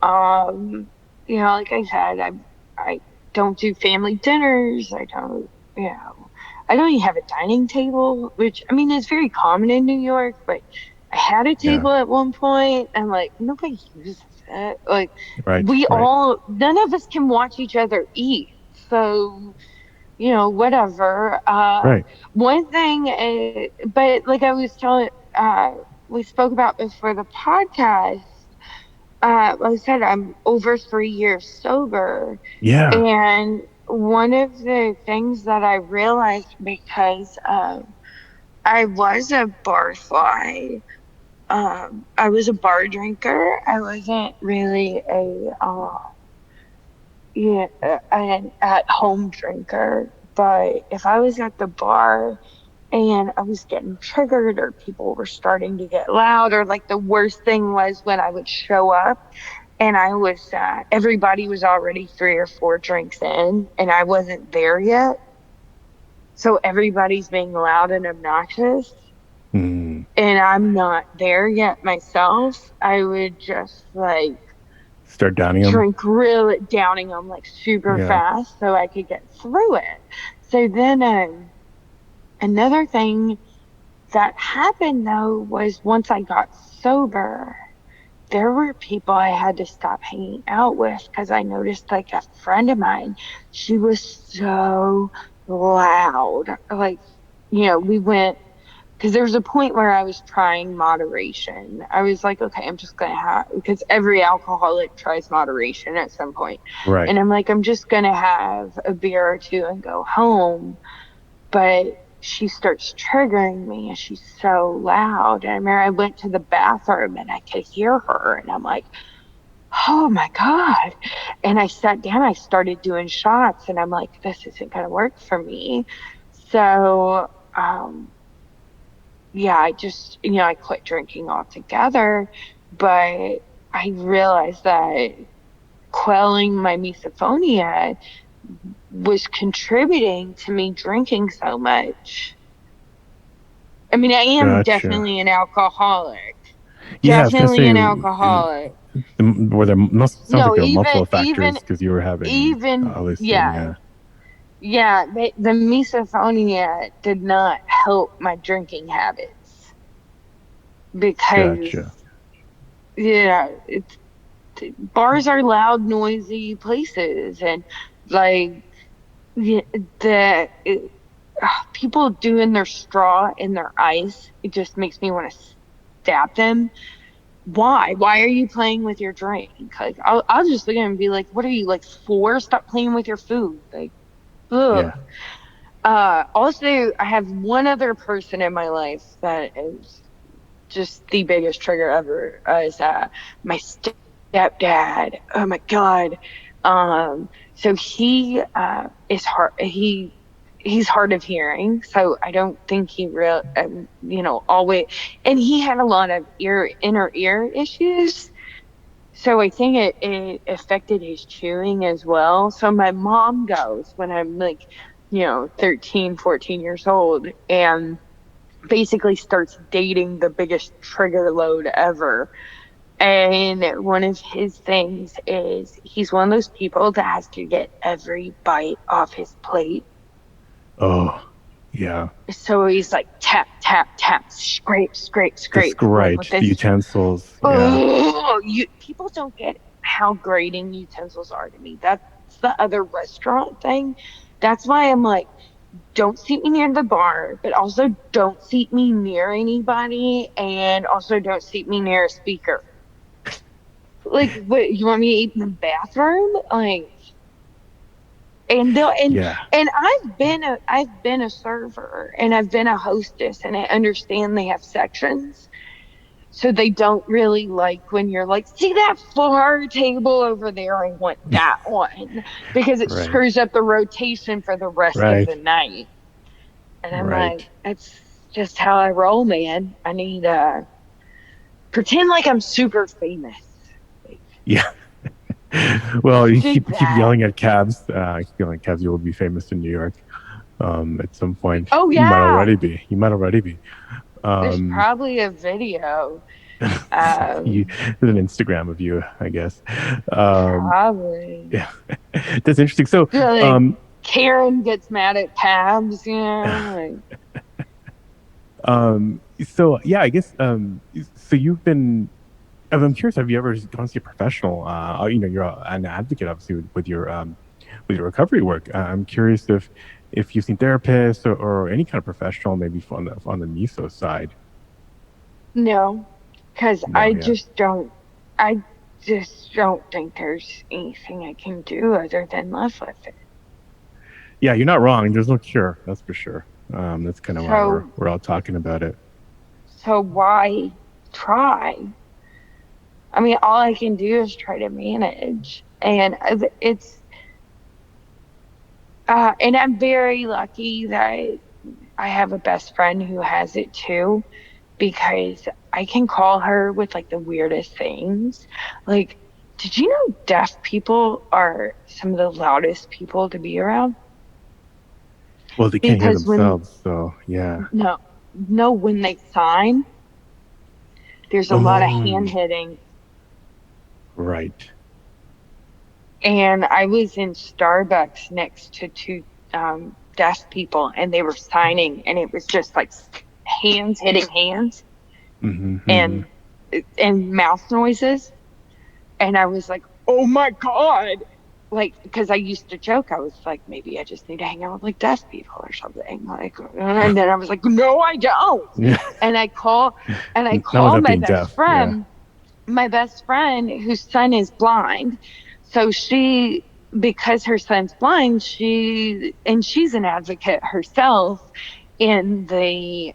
Um, like I said, I don't do family dinners. I don't even have a dining table, which I mean is very common in New York, but I had a Yeah. table at one point and like nobody uses it. Like Right. we Right. all none of us can watch each other eat. So, whatever. Right. One thing, but like I was telling, we spoke about before the podcast. Like I said, I'm over 3 years sober. Yeah. And one of the things that I realized because I was a barfly, I was a bar drinker. I wasn't really an at-home drinker. But if I was at the bar and I was getting triggered or people were starting to get loud, or like the worst thing was when I would show up and everybody was already 3 or 4 drinks in and I wasn't there yet. So everybody's being loud and obnoxious Mm. and I'm not there yet myself. I would just like Start downing them. downing them like super Yeah. fast so I could get through it. So then, another thing that happened though was once I got sober, there were people I had to stop hanging out with because I noticed like a friend of mine, she was so loud. Like, we went because there was a point where I was trying moderation. I was like, okay, I'm just gonna have because every alcoholic tries moderation at some point. Right. And I'm like, I'm just gonna have a beer or two and go home. But she starts triggering me and she's so loud. And I remember I went to the bathroom and I could hear her and I'm like, oh my God. And I sat down, I started doing shots and I'm like, this isn't gonna work for me. So yeah, I just, I quit drinking altogether. But I realized that quelling my misophonia was contributing to me drinking so much. I mean, I am Gotcha. definitely an alcoholic. Yeah, I was gonna Definitely say, an alcoholic. were there sounds like No, there were even, multiple factors because you were having even, all this, yeah, yeah. yeah. The misophonia did not help my drinking habits because, Gotcha. it's bars are loud, noisy places, and like yeah, people doing their straw in their ice, it just makes me want to stab them. Why are you playing with your drink? Like I'll just look at him and be like, what are you, like 4? Stop playing with your food. Like, ugh. Yeah. Also I have one other person in my life that is just the biggest trigger ever, is my stepdad. Oh my God. So he is hard. He's hard of hearing, so I don't think he real always. And he had a lot of inner ear issues, so I think it affected his chewing as well. So my mom goes when I'm like 13, 14 years old and basically starts dating the biggest trigger load ever. And one of his things is he's one of those people that has to get every bite off his plate. Oh, yeah. So he's like tap, tap, tap, scrape, scrape, scrape, like with Right. The this. utensils. Yeah. Oh, people don't get how grating utensils are to me. That's the other restaurant thing. That's why I'm like, don't seat me near the bar, but also don't seat me near anybody, and also don't seat me near a speaker. Like, what, you want me to eat in the bathroom? Like, And they'll Yeah. and I've been a server and I've been a hostess, and I understand they have sections. So they don't really like when you're like, see that far table over there? I want that one because it Right. screws up the rotation for the rest of Right. the night. And I'm like, Right. that's just how I roll, man. I need pretend like I'm super famous. Like, Yeah. Well, you do keep that. yelling at cabs. Keep yelling at cabs. You will be famous in New York. At some point, Oh you might yeah. already be. You might already be. There's Um, probably a video. you, Um, there's an Instagram of you, I guess. Probably. Yeah, that's interesting. So, Yeah, like um, Karen gets mad at cabs, like so yeah, I guess. So you've been. I'm curious. Have you ever gone to see a professional? You're an advocate, obviously, with your recovery work. I'm curious if you've seen therapists or any kind of professional, maybe on the NISO side. no, because No, yeah, I just don't think there's anything I can do other than live with it. yeah. You're not wrong. There's no cure, that's for sure. That's kind of why So, we're all talking about it. so why try? I mean, all I can do is try to manage, and and I'm very lucky that I have a best friend who has it too, because I can call her with like the weirdest things. Like, did you know deaf people are some of the loudest people to be around? Well, they can't hear Because themselves, so yeah. no, no, when they sign, there's a lot of hand Oh, hitting. right. And I was in Starbucks next to two deaf people, and they were signing, and it was just like hands hitting hands Hmm, hmm. and mouth noises. And I was like, oh my God. Like, because I used to joke, I was like, maybe I just need to hang out with like deaf people or something. Like, and then I was like, no, I don't. Yeah. And I call, Not without being deaf. Yeah. my best friend whose son is blind. So because her son's blind, she's an advocate herself in the,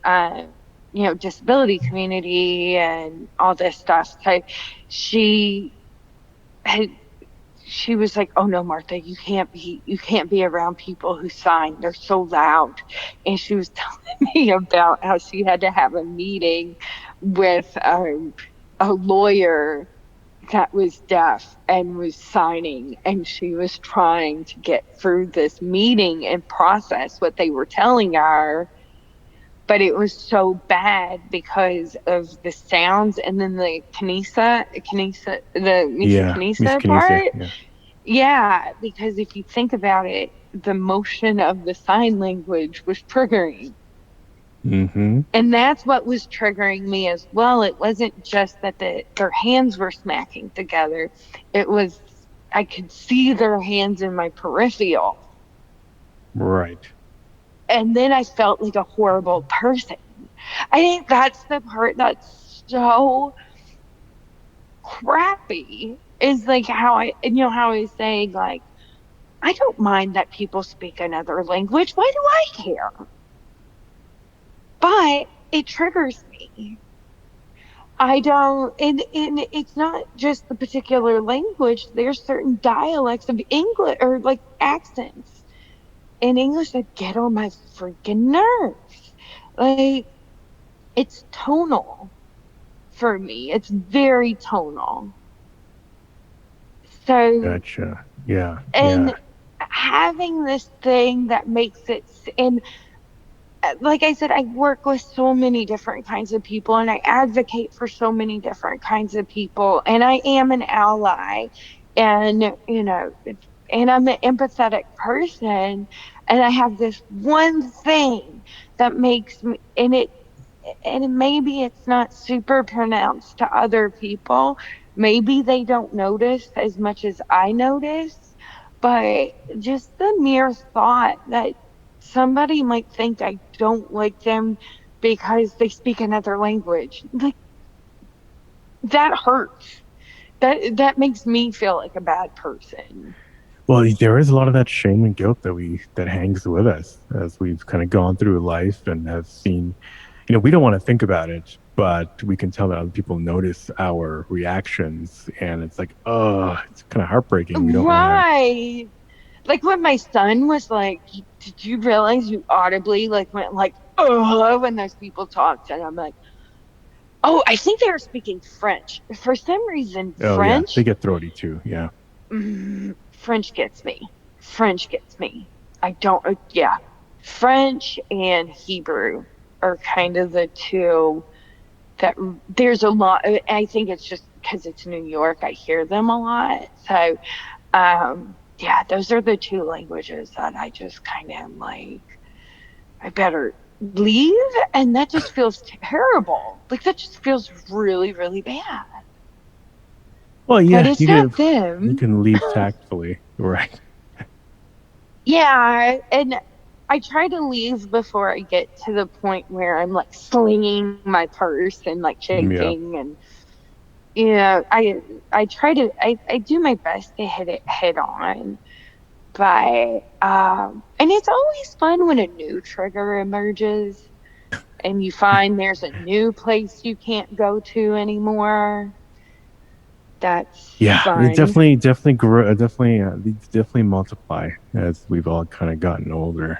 disability community and all this stuff. So she had she was like, "Oh no, Martha, you can't be around people who sign. They're so loud." And she was telling me about how she had to have a meeting with a lawyer that was deaf and was signing, and she was trying to get through this meeting and process what they were telling her, but it was so bad because of the sounds and then the the Yeah. Miss kinesa Kinesia. part. Yeah. Yeah, because if you think about it, the motion of the sign language was triggering. Hmm. And that's what was triggering me as well. It wasn't just that their hands were smacking together. It was, I could see their hands in my peripheral. Right. And then I felt like a horrible person. I think that's the part that's so crappy, is like how I was saying, like, I don't mind that people speak another language. Why do I care? But it triggers me. I don't, and it's not just the particular language. There's certain dialects of English or like accents in English that get on my freaking nerves. Like, it's tonal for me. It's very tonal. So, Gotcha. Yeah. and Yeah. having this thing that makes it, and like I said, I work with so many different kinds of people and I advocate for so many different kinds of people. And I am an ally and, and I'm an empathetic person. And I have this one thing that makes me, and maybe it's not super pronounced to other people. Maybe they don't notice as much as I notice, but just the mere thought that somebody might think I don't like them because they speak another language, like, that hurts. That makes me feel like a bad person. Well, there is a lot of that shame and guilt that hangs with us as we've kind of gone through life and have seen, we don't want to think about it, but we can tell that other people notice our reactions, and it's like, oh, it's kind of heartbreaking. We don't want to. Right. Like when my son was like, "Did you realize you audibly like went like, oh," when those people talked?" And I'm like, "Oh, I think they were speaking French. For some reason, Oh yeah, they French, get throaty too. Yeah. French gets me. French gets me. I don't, yeah. French and Hebrew are kind of the two that there's a lot. I think it's just because it's New York, I hear them a lot. So, yeah, those are the two languages that I just kind of am like, I better leave. And that just feels terrible. Like that just feels really, really bad. Well, But yeah, it's not you them. can leave tactfully, right? Yeah, and I try to leave before I get to the point where I'm like slinging my purse and like Yeah. shaking and I try to I do my best to hit it head on, but and it's always fun when a new trigger emerges and you find there's a new place you can't go to anymore. That's Yeah, it fun. definitely grow, these definitely multiply as we've all kind of gotten older.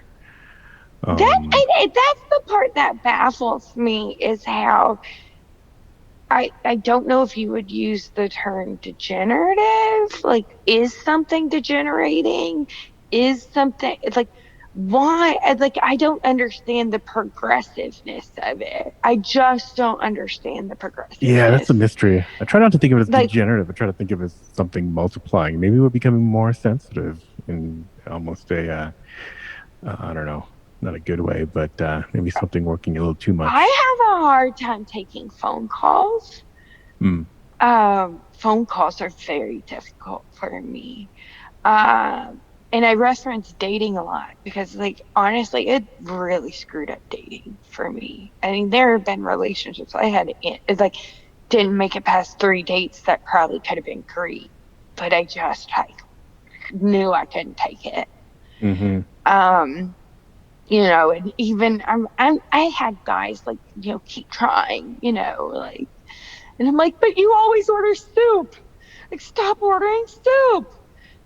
Um, That's the part that baffles me is how I don't know if you would use the term degenerative. Like, is something degenerating? Is something it's like why? Like, I don't understand the progressiveness of it. I just don't understand the yeah, that's progressiveness. a mystery. I try not to think of it as Like, degenerative. I try to think of it as something multiplying. Maybe we're becoming more sensitive in almost I don't know, not a good way, but maybe something working a little too I much. have a hard time taking phone calls. Mm, Phone calls are very difficult for me. And I reference dating a lot because, like, honestly, it really screwed up dating for me. I mean, there have been relationships I had, it's like, didn't make it past 3 dates that probably could have been great, but I knew I couldn't take it. hmm Um, and even I had guys like, keep trying, like, and I'm like, but you always order soup. Like, stop ordering soup.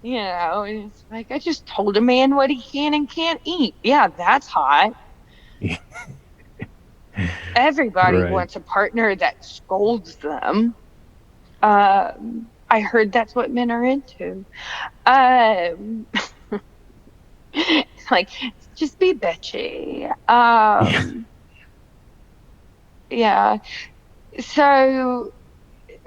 And it's like, I just told a man what he can and can't eat. Yeah, that's hot. Everybody Right. wants a partner that scolds them. I heard that's what men are into. Um, like, just be bitchy. Yeah. Yeah. So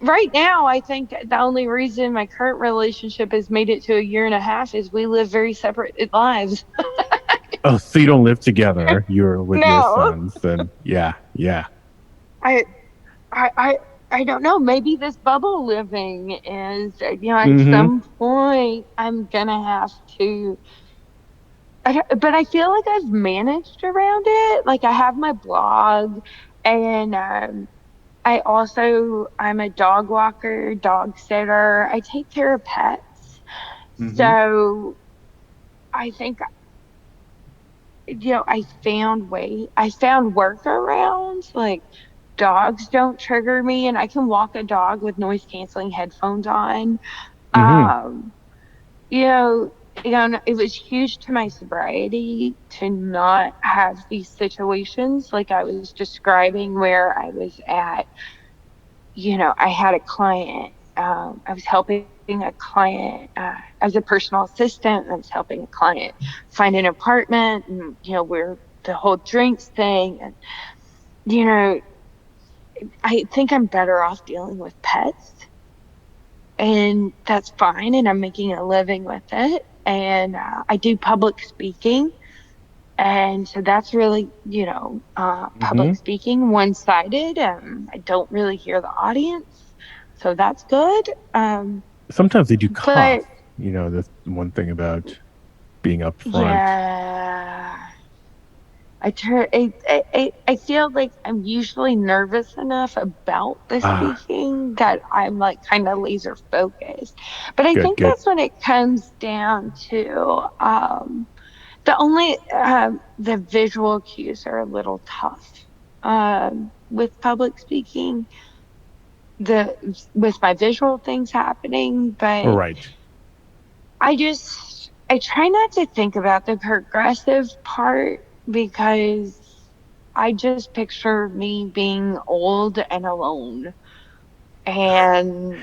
right now, I think the only reason my current relationship has made it to a year and a half is we live very separate lives. Oh, so you don't live together? You're with your No, sons, and yeah, yeah. I, I, I, I don't know. Maybe this bubble living is, at hmm some point I'm gonna have to. But I feel like I've managed around it. Like I have my blog, and I'm a dog walker, dog sitter. I take care of pets. hmm So I think, I found workarounds. Like dogs don't trigger me and I can walk a dog with noise canceling headphones on. hmm Um, it was huge to my sobriety to not have these situations like I was describing where I was at. I had a client, I was helping a client as a personal assistant. I was helping a client find an apartment and, where the whole drinks thing. And, you know, I think I'm better off dealing with pets and that's fine. And I'm making a living with it. And I do public speaking. And so that's really, public hmm speaking one-sided. I don't really hear the audience. So that's good. Sometimes they do But cough. That's one thing about being up front. yeah, I turn I feel like I'm usually nervous enough about the Ah, speaking that I'm like kind of laser focused. But I good, think good. that's when it comes down to the only the visual cues are a little tough with public speaking, the with my visual things happening, but Right. I try not to think about the progressive part because I just picture me being old and alone. And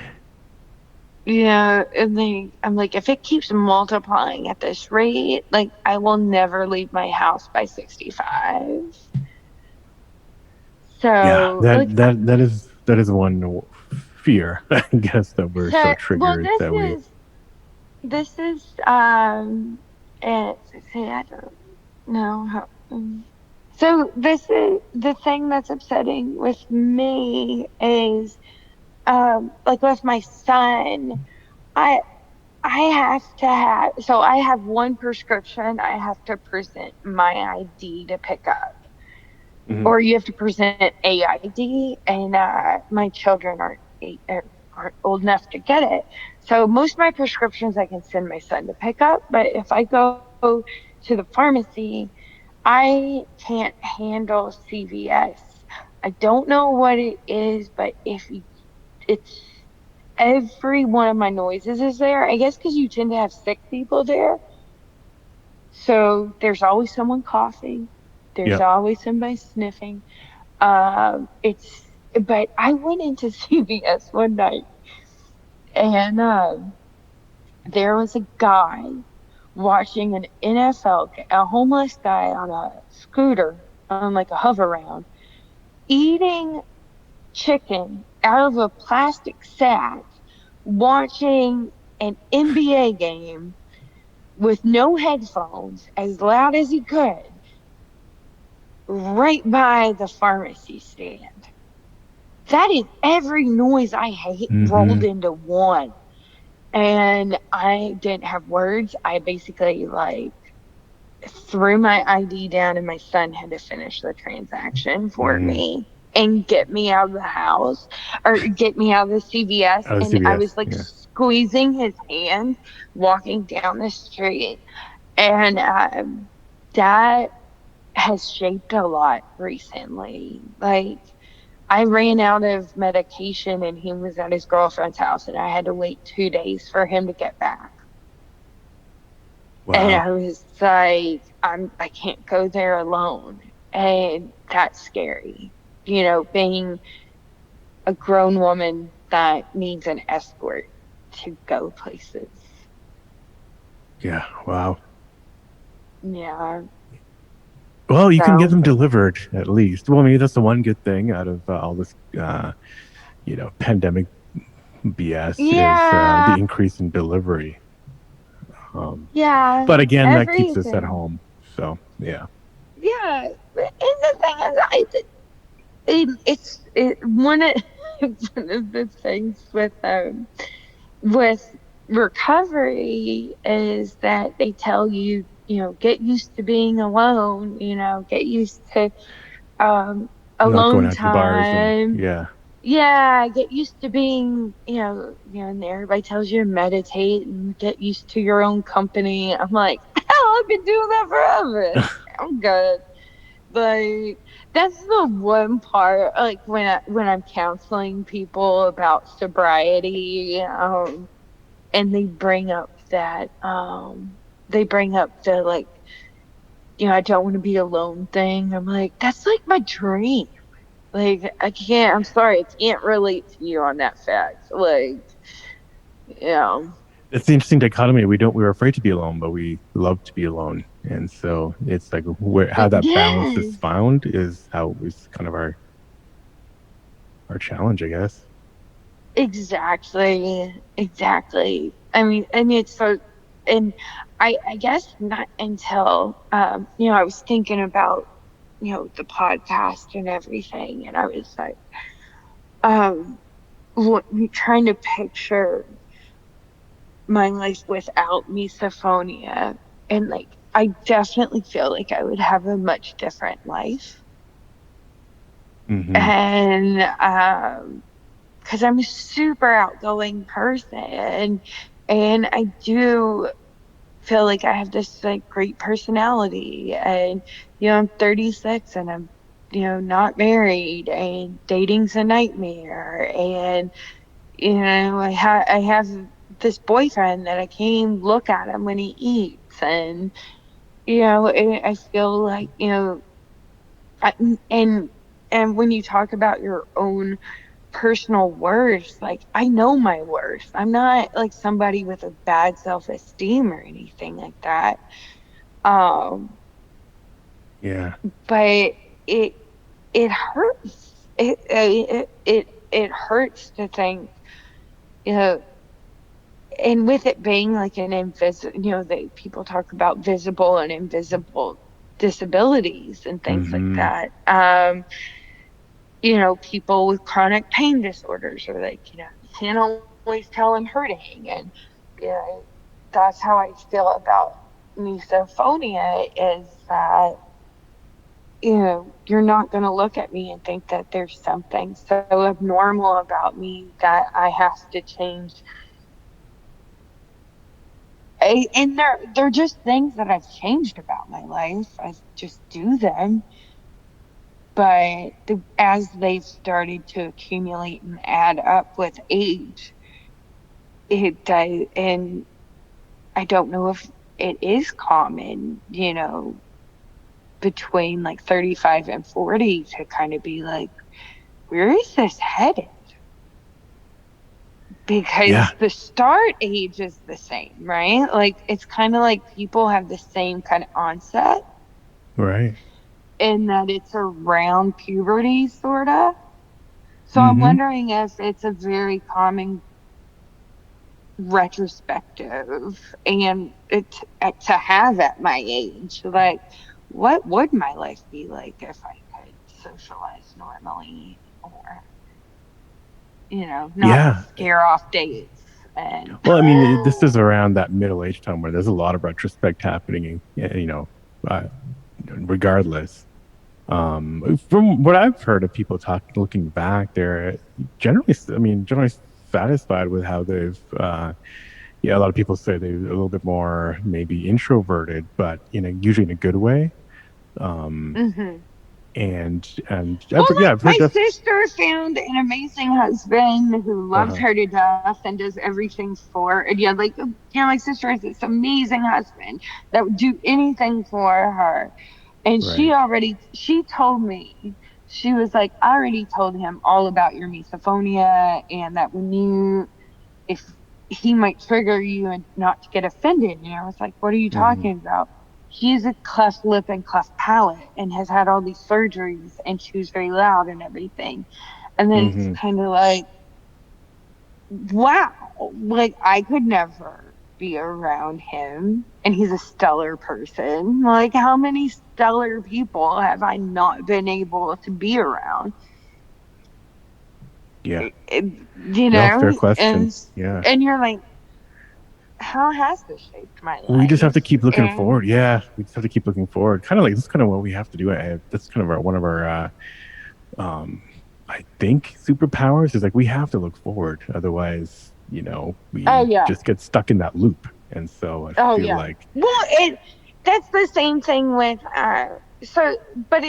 and then I'm like, if it keeps multiplying at this rate, like I will never leave my house by 65. Yeah, So, like, that is one fear, I guess, that we're so well, triggered that we. this is see, I don't know how. So this is the thing that's upsetting with me is like with my son, I I have to have so I have one prescription I have to present my ID to pick up, Mhm. or you have to present a ID, and my children aren't old enough to get it. So most of my prescriptions I can send my son to pick up, but if I go to the pharmacy, I can't handle CVS. I don't know what it is, but if you, it's every one of my noises is there. I guess because you tend to have sick people there. So there's always someone coughing. There's Yep. always somebody sniffing. But I went into CVS one night and there was a guy watching an a homeless guy on a scooter, on like a hover round, eating chicken out of a plastic sack, watching an NBA game with no headphones as loud as he could right by the pharmacy stand. That is every noise I hate rolled Hmm. into one. And I didn't have words. I basically like threw my ID down and my son had to finish the transaction for Hmm. me and get me out of the house or get me out of the CVS. Out of And I CVS. was like Yeah. squeezing his hand walking down the street. And that has shaped a lot recently. Like, I ran out of medication and he was at his girlfriend's house and I had to wait 2 days for him to get back. And Wow. I was like, I can't go there alone. And that's scary. Being a grown woman that needs an escort to go places. Yeah. Wow. Yeah. Well, you can get So, them delivered at least. Well, I mean, that's the one good thing out of all this, pandemic BS is yeah. the increase in delivery. Um, Yeah. but again, that keeps us at Everything. home. So yeah. Yeah. And the thing is, one of one of the things with recovery is that they tell you, get used to being alone, get used to Not going alone out to the bars and time. yeah. Yeah, get used to being, and everybody tells you to meditate and get used to your own company. I'm like, hell, I've been doing that forever. I'm good. Like, that's the one part, like when I'm counseling people about sobriety, and they bring up the like, I don't want to be alone thing. I'm like, that's like my dream. Like, I'm sorry, I can't relate to you on that fact. Like, you know, It's the interesting dichotomy. We're afraid to be alone, but we love to be alone. And so it's like how that balance is yes, found is how is kind of our challenge, I guess. exactly, exactly. I mean, and I guess not until, I was thinking about, the podcast and everything, and I was like, um, trying to picture my life without misophonia. And like, I definitely feel like I would have a much different life. Mm-hmm. And because I'm a super outgoing person, and I do feel like I have this like great personality, and I'm 36 and I'm not married, and dating's a nightmare, and I have this boyfriend that I can't even look at him when he eats, and I feel like I, and and when you talk about your own personal worth, like I know my worth. I'm not like somebody with a bad self-esteem or anything like that. Um, Yeah. but it it hurts. It hurts to think, you know, and with it being like an invisible, that people talk about visible and invisible disabilities and things like Mm-hmm. that. People with chronic pain disorders are like, you can't always tell I'm hurting. And, you know, that's how I feel about misophonia is that, you're not going to look at me and think that there's something so abnormal about me that I have to change. And they're just things that I've changed about my life. I just do them. But as they've started to accumulate and add up with age, it does. And I don't know if it is common, between like 35 and 40 to kind of be like, where is this headed? Yeah. Because the start age is the same, right? Like it's kind of like people have the same kind of onset Right. in that it's around puberty, sort of. So I'm Mm-hmm. wondering if it's a very common retrospective and to have at my age. Like, what would my life be like if I could socialize normally, or not Yeah. scare off dates and Well, I mean, this is around that middle age time where there's a lot of retrospect happening, uh, regardless. From what I've heard of people looking back, they're generally satisfied with how they've, yeah, a lot of people say they're a little bit more maybe introverted, but usually in a good way. Um, Mhm. and Well, yeah, like I've heard my that's, sister found an amazing husband who loves uh-huh, her to death and does everything for her. And yeah, like my sister has this amazing husband that would do anything for her. And right. she told me, she was like, I already told him all about your misophonia, and that if he might trigger you and not to get offended. And I was like, what are you Mm-hmm. talking about? He's a cleft lip and cleft palate and has had all these surgeries and chews very loud and everything. And then it's Mm-hmm. kind of like, wow, like I could never be around him. And he's a stellar person. Like, how many stellar people have I not been able to be around? Yeah. It- No, fair and question. Yeah. you're like, how has this shaped my We just have to life? keep looking And forward. Yeah, we just have to keep looking forward. Kind of like this is kind of what we have to do. That's kind of one of our um I think superpowers is like we have to look forward. Otherwise, oh we yeah, just get stuck in that loop. And so I oh feel yeah. like Well, that's the same thing with so, but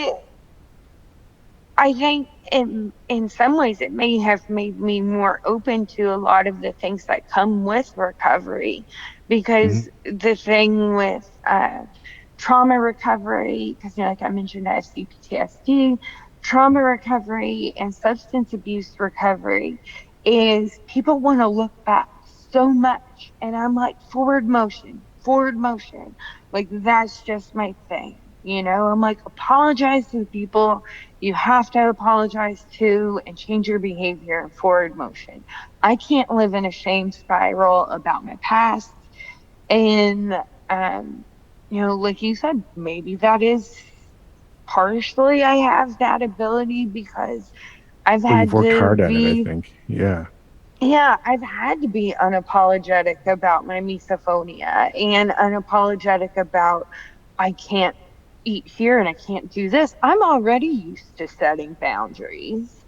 I think in some ways it may have made me more open to a lot of the things that come with recovery, mhm, because the thing with trauma recovery, because like I mentioned, I have CPTSD, trauma recovery and substance abuse recovery is people want to look back so much, and I'm like, forward motion, like that's just my thing. I'm like, apologize to the people you have to apologize to and change your behavior in forward motion. I can't live in a shame spiral about my past. And, um, like you said, maybe that is partially I have that ability because I've well, you've had worked to hard at it, I be, think. Yeah. yeah, I've had to be unapologetic about my misophonia and unapologetic about I can't eat here and I can't do this. I'm already used to setting boundaries.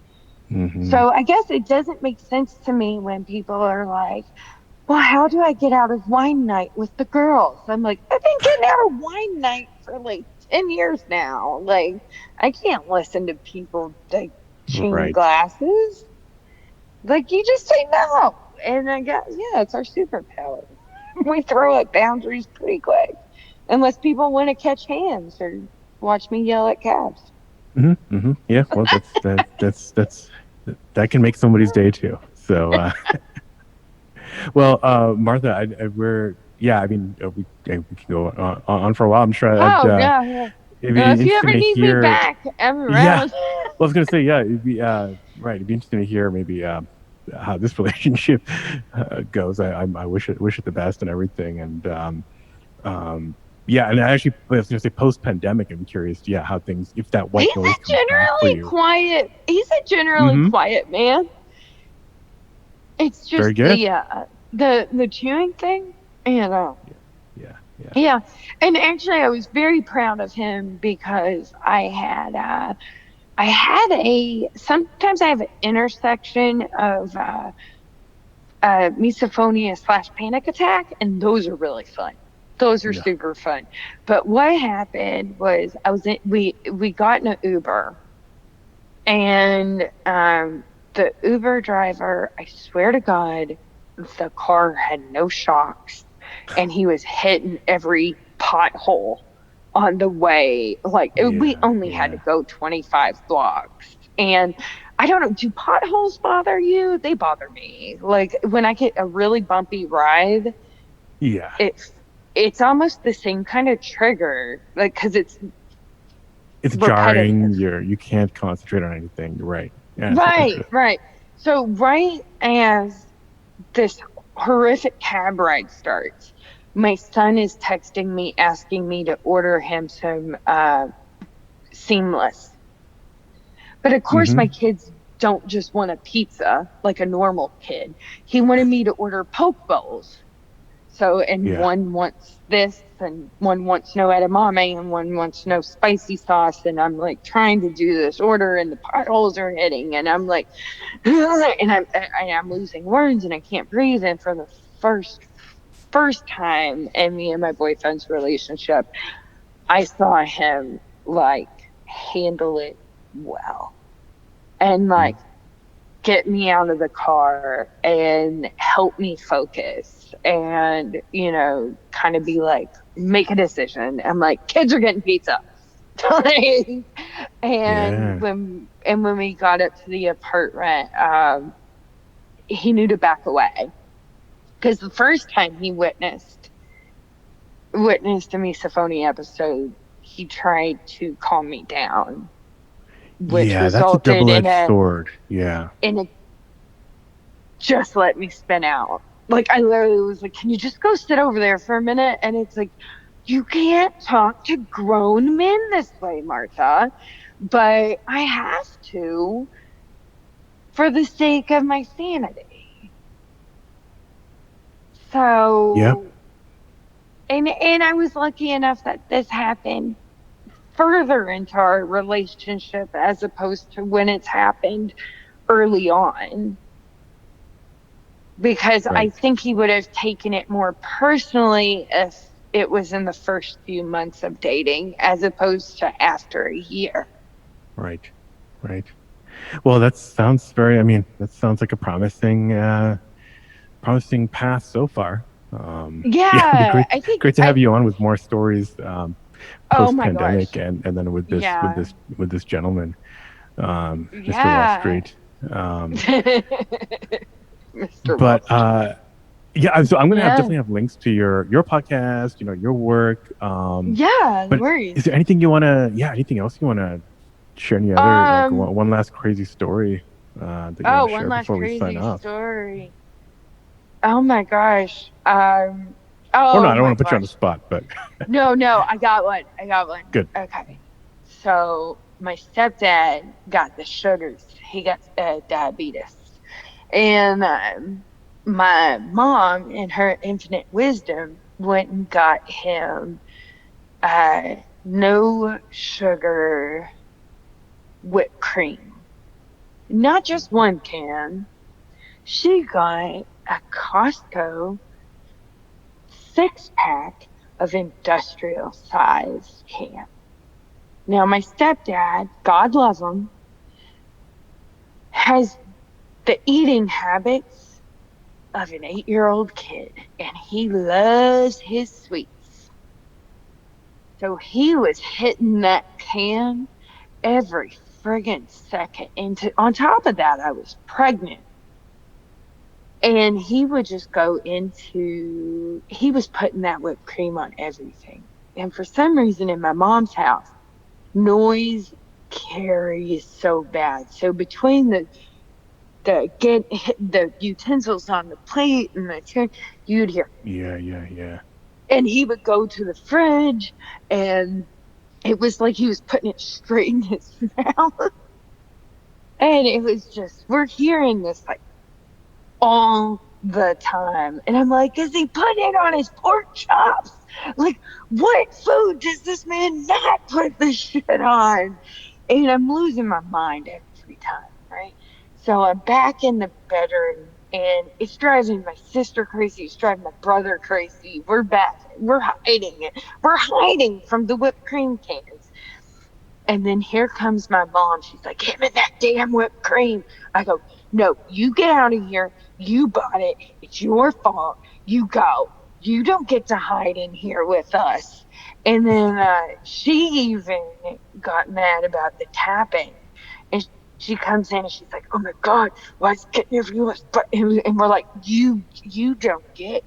Hmm. So I guess it doesn't make sense to me when people are like, well, how do I get out of wine night with the girls? I'm like, I've been getting out of wine night for like 10 years now. Like, I can't listen to people like chain Right. glasses. Like, you just say no. And I guess, yeah, it's our superpower. We throw up boundaries pretty quick, unless people want to catch hands or watch me yell at cabs. Hmm. Hmm. Yeah. Well, that can make somebody's day too. So, well, Martha, we're yeah. I mean, we can go on for a while. I'm sure Oh, yeah, yeah. it'd be If you ever interesting to need me hear. back, I'm Yeah. around. Well, I was gonna say, yeah, it'd be right. It'd be interesting to hear maybe how this relationship goes. I wish it the best and everything, and um, yeah, and I was gonna say post pandemic. I'm curious, yeah, how things if that white noise comes back for you. He's a generally Mm-hmm. quiet man. It's Very just good. the chewing thing, you know. Yeah, yeah, yeah. Yeah. And actually I was very proud of him because I had a sometimes I have an intersection of misophonia / panic attack, and those are really fun. Those are Yeah. super fun. But what happened was we got in an Uber, and the Uber driver, I swear to God, the car had no shocks, and he was hitting every pothole on the way. Like we Yeah, only had to yeah, go 25 blocks. And I don't know, do potholes bother you? They bother me. Like when I get a really bumpy ride, yeah. it's it's almost the same kind of trigger, like because it's It's repetitive. jarring. You can't concentrate on anything. You're right. Yeah. Right, right. So right as this horrific cab ride starts, my son is texting me asking me to order him some seamless. But of course, Mm-hmm. my kids don't just want a pizza like a normal kid. He wanted me to order poke bowls. So, and Yeah. one wants this, and one wants no edamame, and one wants no spicy sauce. And I'm like trying to do this order, and the potholes are hitting, and I'm like, and I'm losing words, and I can't breathe. And for the first time in me and my boyfriend's relationship, I saw him like handle it well, and like get me out of the car and help me focus, and kind of be like, make a decision. I'm like, kids are getting pizza. Like, and Yeah. when we got up to the apartment, he knew to back away, because the first time he witnessed a misophonia episode, he tried to calm me down, which Yeah. That's a resulted double-edged sword. Yeah. in a just let me spin out. Like, I literally was like, can you just go sit over there for a minute? And it's like, you can't talk to grown men this way, Martha. But I have to for the sake of my sanity. Yep. So, and I was lucky enough that this happened further into our relationship as opposed to when it's happened early on, because I Right. think he would have taken it more personally if it was in the first few months of dating as opposed to after a year. Right. Right. Well, that sounds very. I mean, that sounds like a promising path so far. Yeah, it'd be Yeah, great. I think Great to have you on with more stories oh post my pandemic, gosh. and then with this with Yeah. this with this gentleman, Mr. Wall Yeah. Street. Um, Mr. Wall but Street. yeah, so I'm gonna Yeah. definitely have links to your podcast, your work. Yeah, no But worries. is there anything anything else you wanna share? Any other like Um, one last crazy story that you want oh, to one share last before we sign crazy off? story. Oh my gosh. Or no, Oh I don't my want to put you on the gosh. spot, but No, no, I got one. I got one. good. Okay. So my stepdad got the sugars. He got diabetes. And my mom, in her infinite wisdom, went and got him no sugar whipped cream. Not just one can. She got a Costco 6 pack of industrial size can. Now, my stepdad, God love him, has the eating habits of an 8-year-old kid, and he loves his sweets. So he was hitting that can every friggin' second. And on top of that, I was pregnant. And he would just he was putting that whipped cream on everything. And for some reason in my mom's house, noise carries so bad. So between the utensils on the plate and the chair, you'd hear. Yeah. And he would go to the fridge, and it was like he was putting it straight in his mouth. And it was just, we're hearing this like all the time. And I'm like, is he putting it on his pork chops? Like, what food does this man not put this shit on? And I'm losing my mind every time, right? So I'm back in the bedroom, and it's driving my sister crazy. It's driving my brother crazy. We're back. We're hiding it. We're hiding from the whipped cream cans. And then here comes my mom. She's like, give me that damn whipped cream. I go, no, you get out of here. You bought it. It's your fault. You go. You don't get to hide in here with us. And then she even got mad about the tapping. And she comes in and she's like, oh my God, why is it getting everywhere? And we're like, you don't get,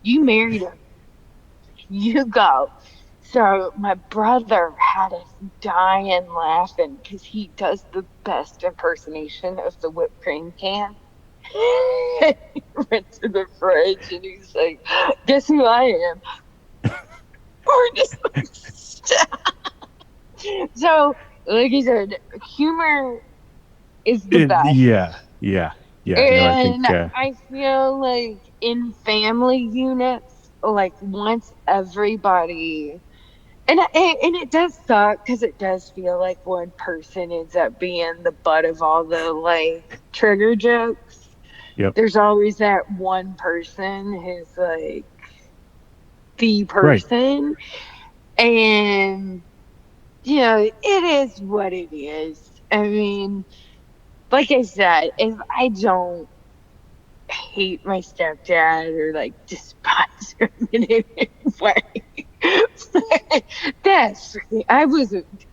you married him. You go. So my brother had us dying laughing because he does the best impersonation of the whipped cream can. He went to the fridge and he's like, guess who I am? We're just like, stop. So, like I said, humor is the best. Yeah. No, I And think. I feel like in family units, like once everybody, and it does suck because it does feel like one person ends up being the butt of all the like trigger jokes. Yep. There's always that one person who's like the Right. person. And, you know, it is what it is. I mean, like I said, if I don't hate my stepdad or like despise him in any way. That's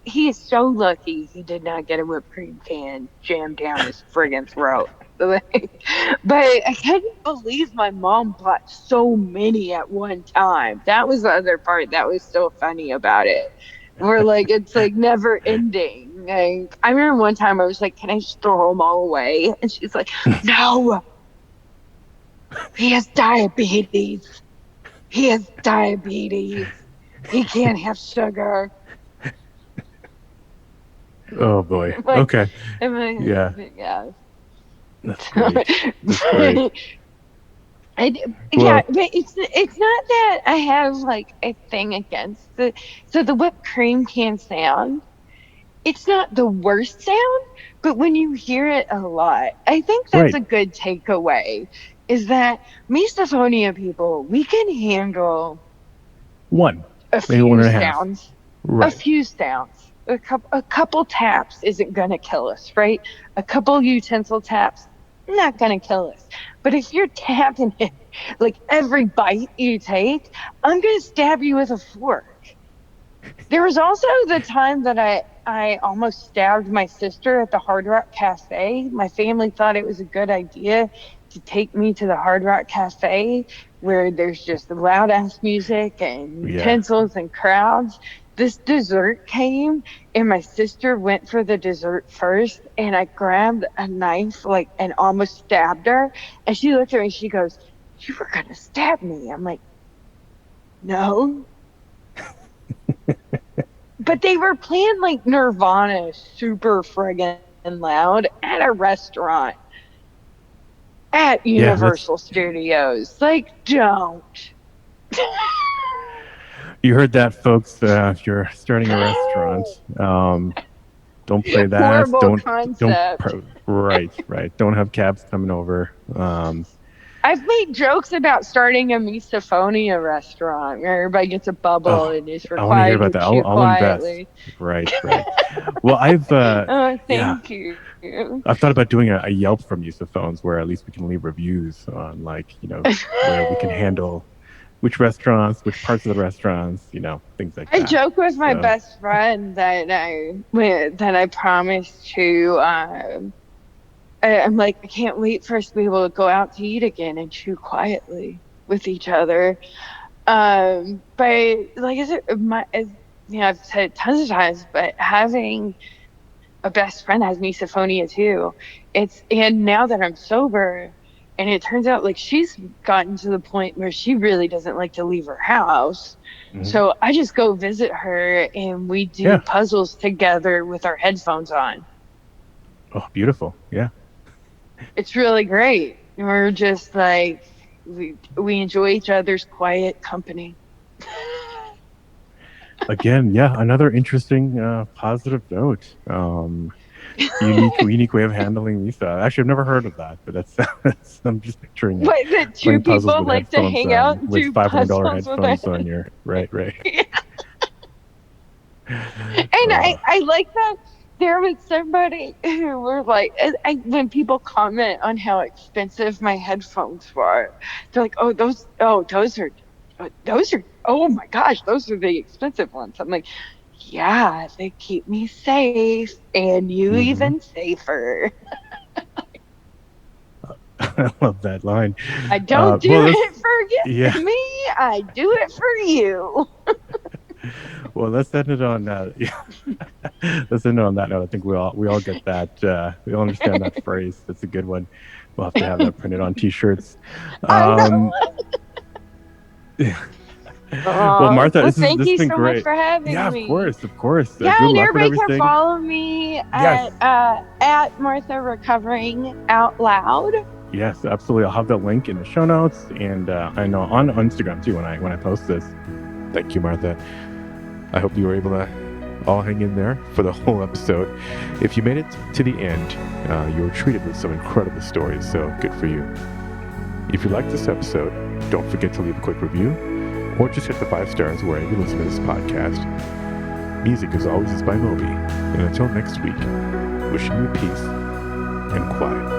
he is so lucky he did not get a whipped cream can jammed down his friggin' throat. But I couldn't believe my mom bought so many at one time. That was the other part that was so funny about it. Where like it's like never ending. Like I remember one time I was like, "Can I just throw them all away?" And she's like, "No, he has diabetes. He has diabetes. He can't have sugar." Oh boy. Like, Okay. Yeah. That's great. That's great. Yeah, but it's not that I have like a thing against the so the whipped cream can sound. It's not the worst sound, but when you hear it a lot, I think that's Right. a good takeaway. Is that misophonia people, we can handle One, a maybe one few and a half. sounds, a Right. few sounds. A couple taps isn't gonna kill us, right? A couple utensil taps, not gonna kill us. But if you're tapping it like every bite you take, I'm gonna stab you with a fork. There was also the time that I almost stabbed my sister at the Hard Rock Cafe. My family thought it was a good idea to take me to the Hard Rock Cafe where there's just loud ass music and Yeah. utensils and crowds. This dessert came and my sister went for the dessert first, and I grabbed a knife like and almost stabbed her, and she looked at me and she goes, "You were gonna stab me." I'm like, "No." But they were playing like Nirvana super friggin' loud at a restaurant at Yeah. That's Universal Studios. Like, don't. You heard that, folks. If you're starting a restaurant, don't play that. Horrible Don't. concept. Right. Don't have cabs coming over. I've made jokes about starting a misophonia restaurant where everybody gets a bubble Oh, and is I want to hear required about to that. chew I'll invest. quietly. Right. Well, I've Oh, yeah, thank you. I've thought about doing a Yelp for musophones where at least we can leave reviews on, like, where we can handle which restaurants, which parts of the restaurants, things like I that. joke with my So, best friend that I promised to. I'm like, I can't wait for us to be able to go out to eat again and chew quietly with each other. But like I said, I've said it tons of times, but having a best friend that has misophonia too. And now that I'm sober, and it turns out like she's gotten to the point where she really doesn't like to leave her house. mhm. So I just go visit her and we do Yeah. puzzles together with our headphones on. Oh, beautiful. Yeah. It's really great. We're just like we enjoy each other's quiet company. Again, yeah, another interesting positive note. Unique way of handling these. Actually, I've never heard of that, but that's I'm just picturing it. What, that two Playing puzzles people with like to headphones hang out and with do $500 puzzles with headphones their on your right. And I like that there was somebody who were like, when people comment on how expensive my headphones were, they're like, oh my gosh, those are the expensive ones. I'm like, yeah, they keep me safe and you even safer. I love that line. I don't do it for yeah. me, I do it for you. Well, let's end it on that. Let's end it on that note. I think we all get that. We all understand that phrase. That's a good one. We'll have to have that printed on T-shirts. Well, Martha, this thank has you been so great. much for having me. Yeah, of course. Yeah, good and luck with everybody can everything. follow me at Martha Recovering Out Loud. Yes, absolutely. I'll have that link in the show notes, and I know on Instagram too when I post this. Thank you, Martha. I hope you were able to all hang in there for the whole episode. If you made it to the end, you were treated with some incredible stories, so good for you. If you liked this episode, don't forget to leave a quick review, or just hit the 5 stars wherever you listen to this podcast. Music, as always, is by Moby. And until next week, wishing you peace and quiet.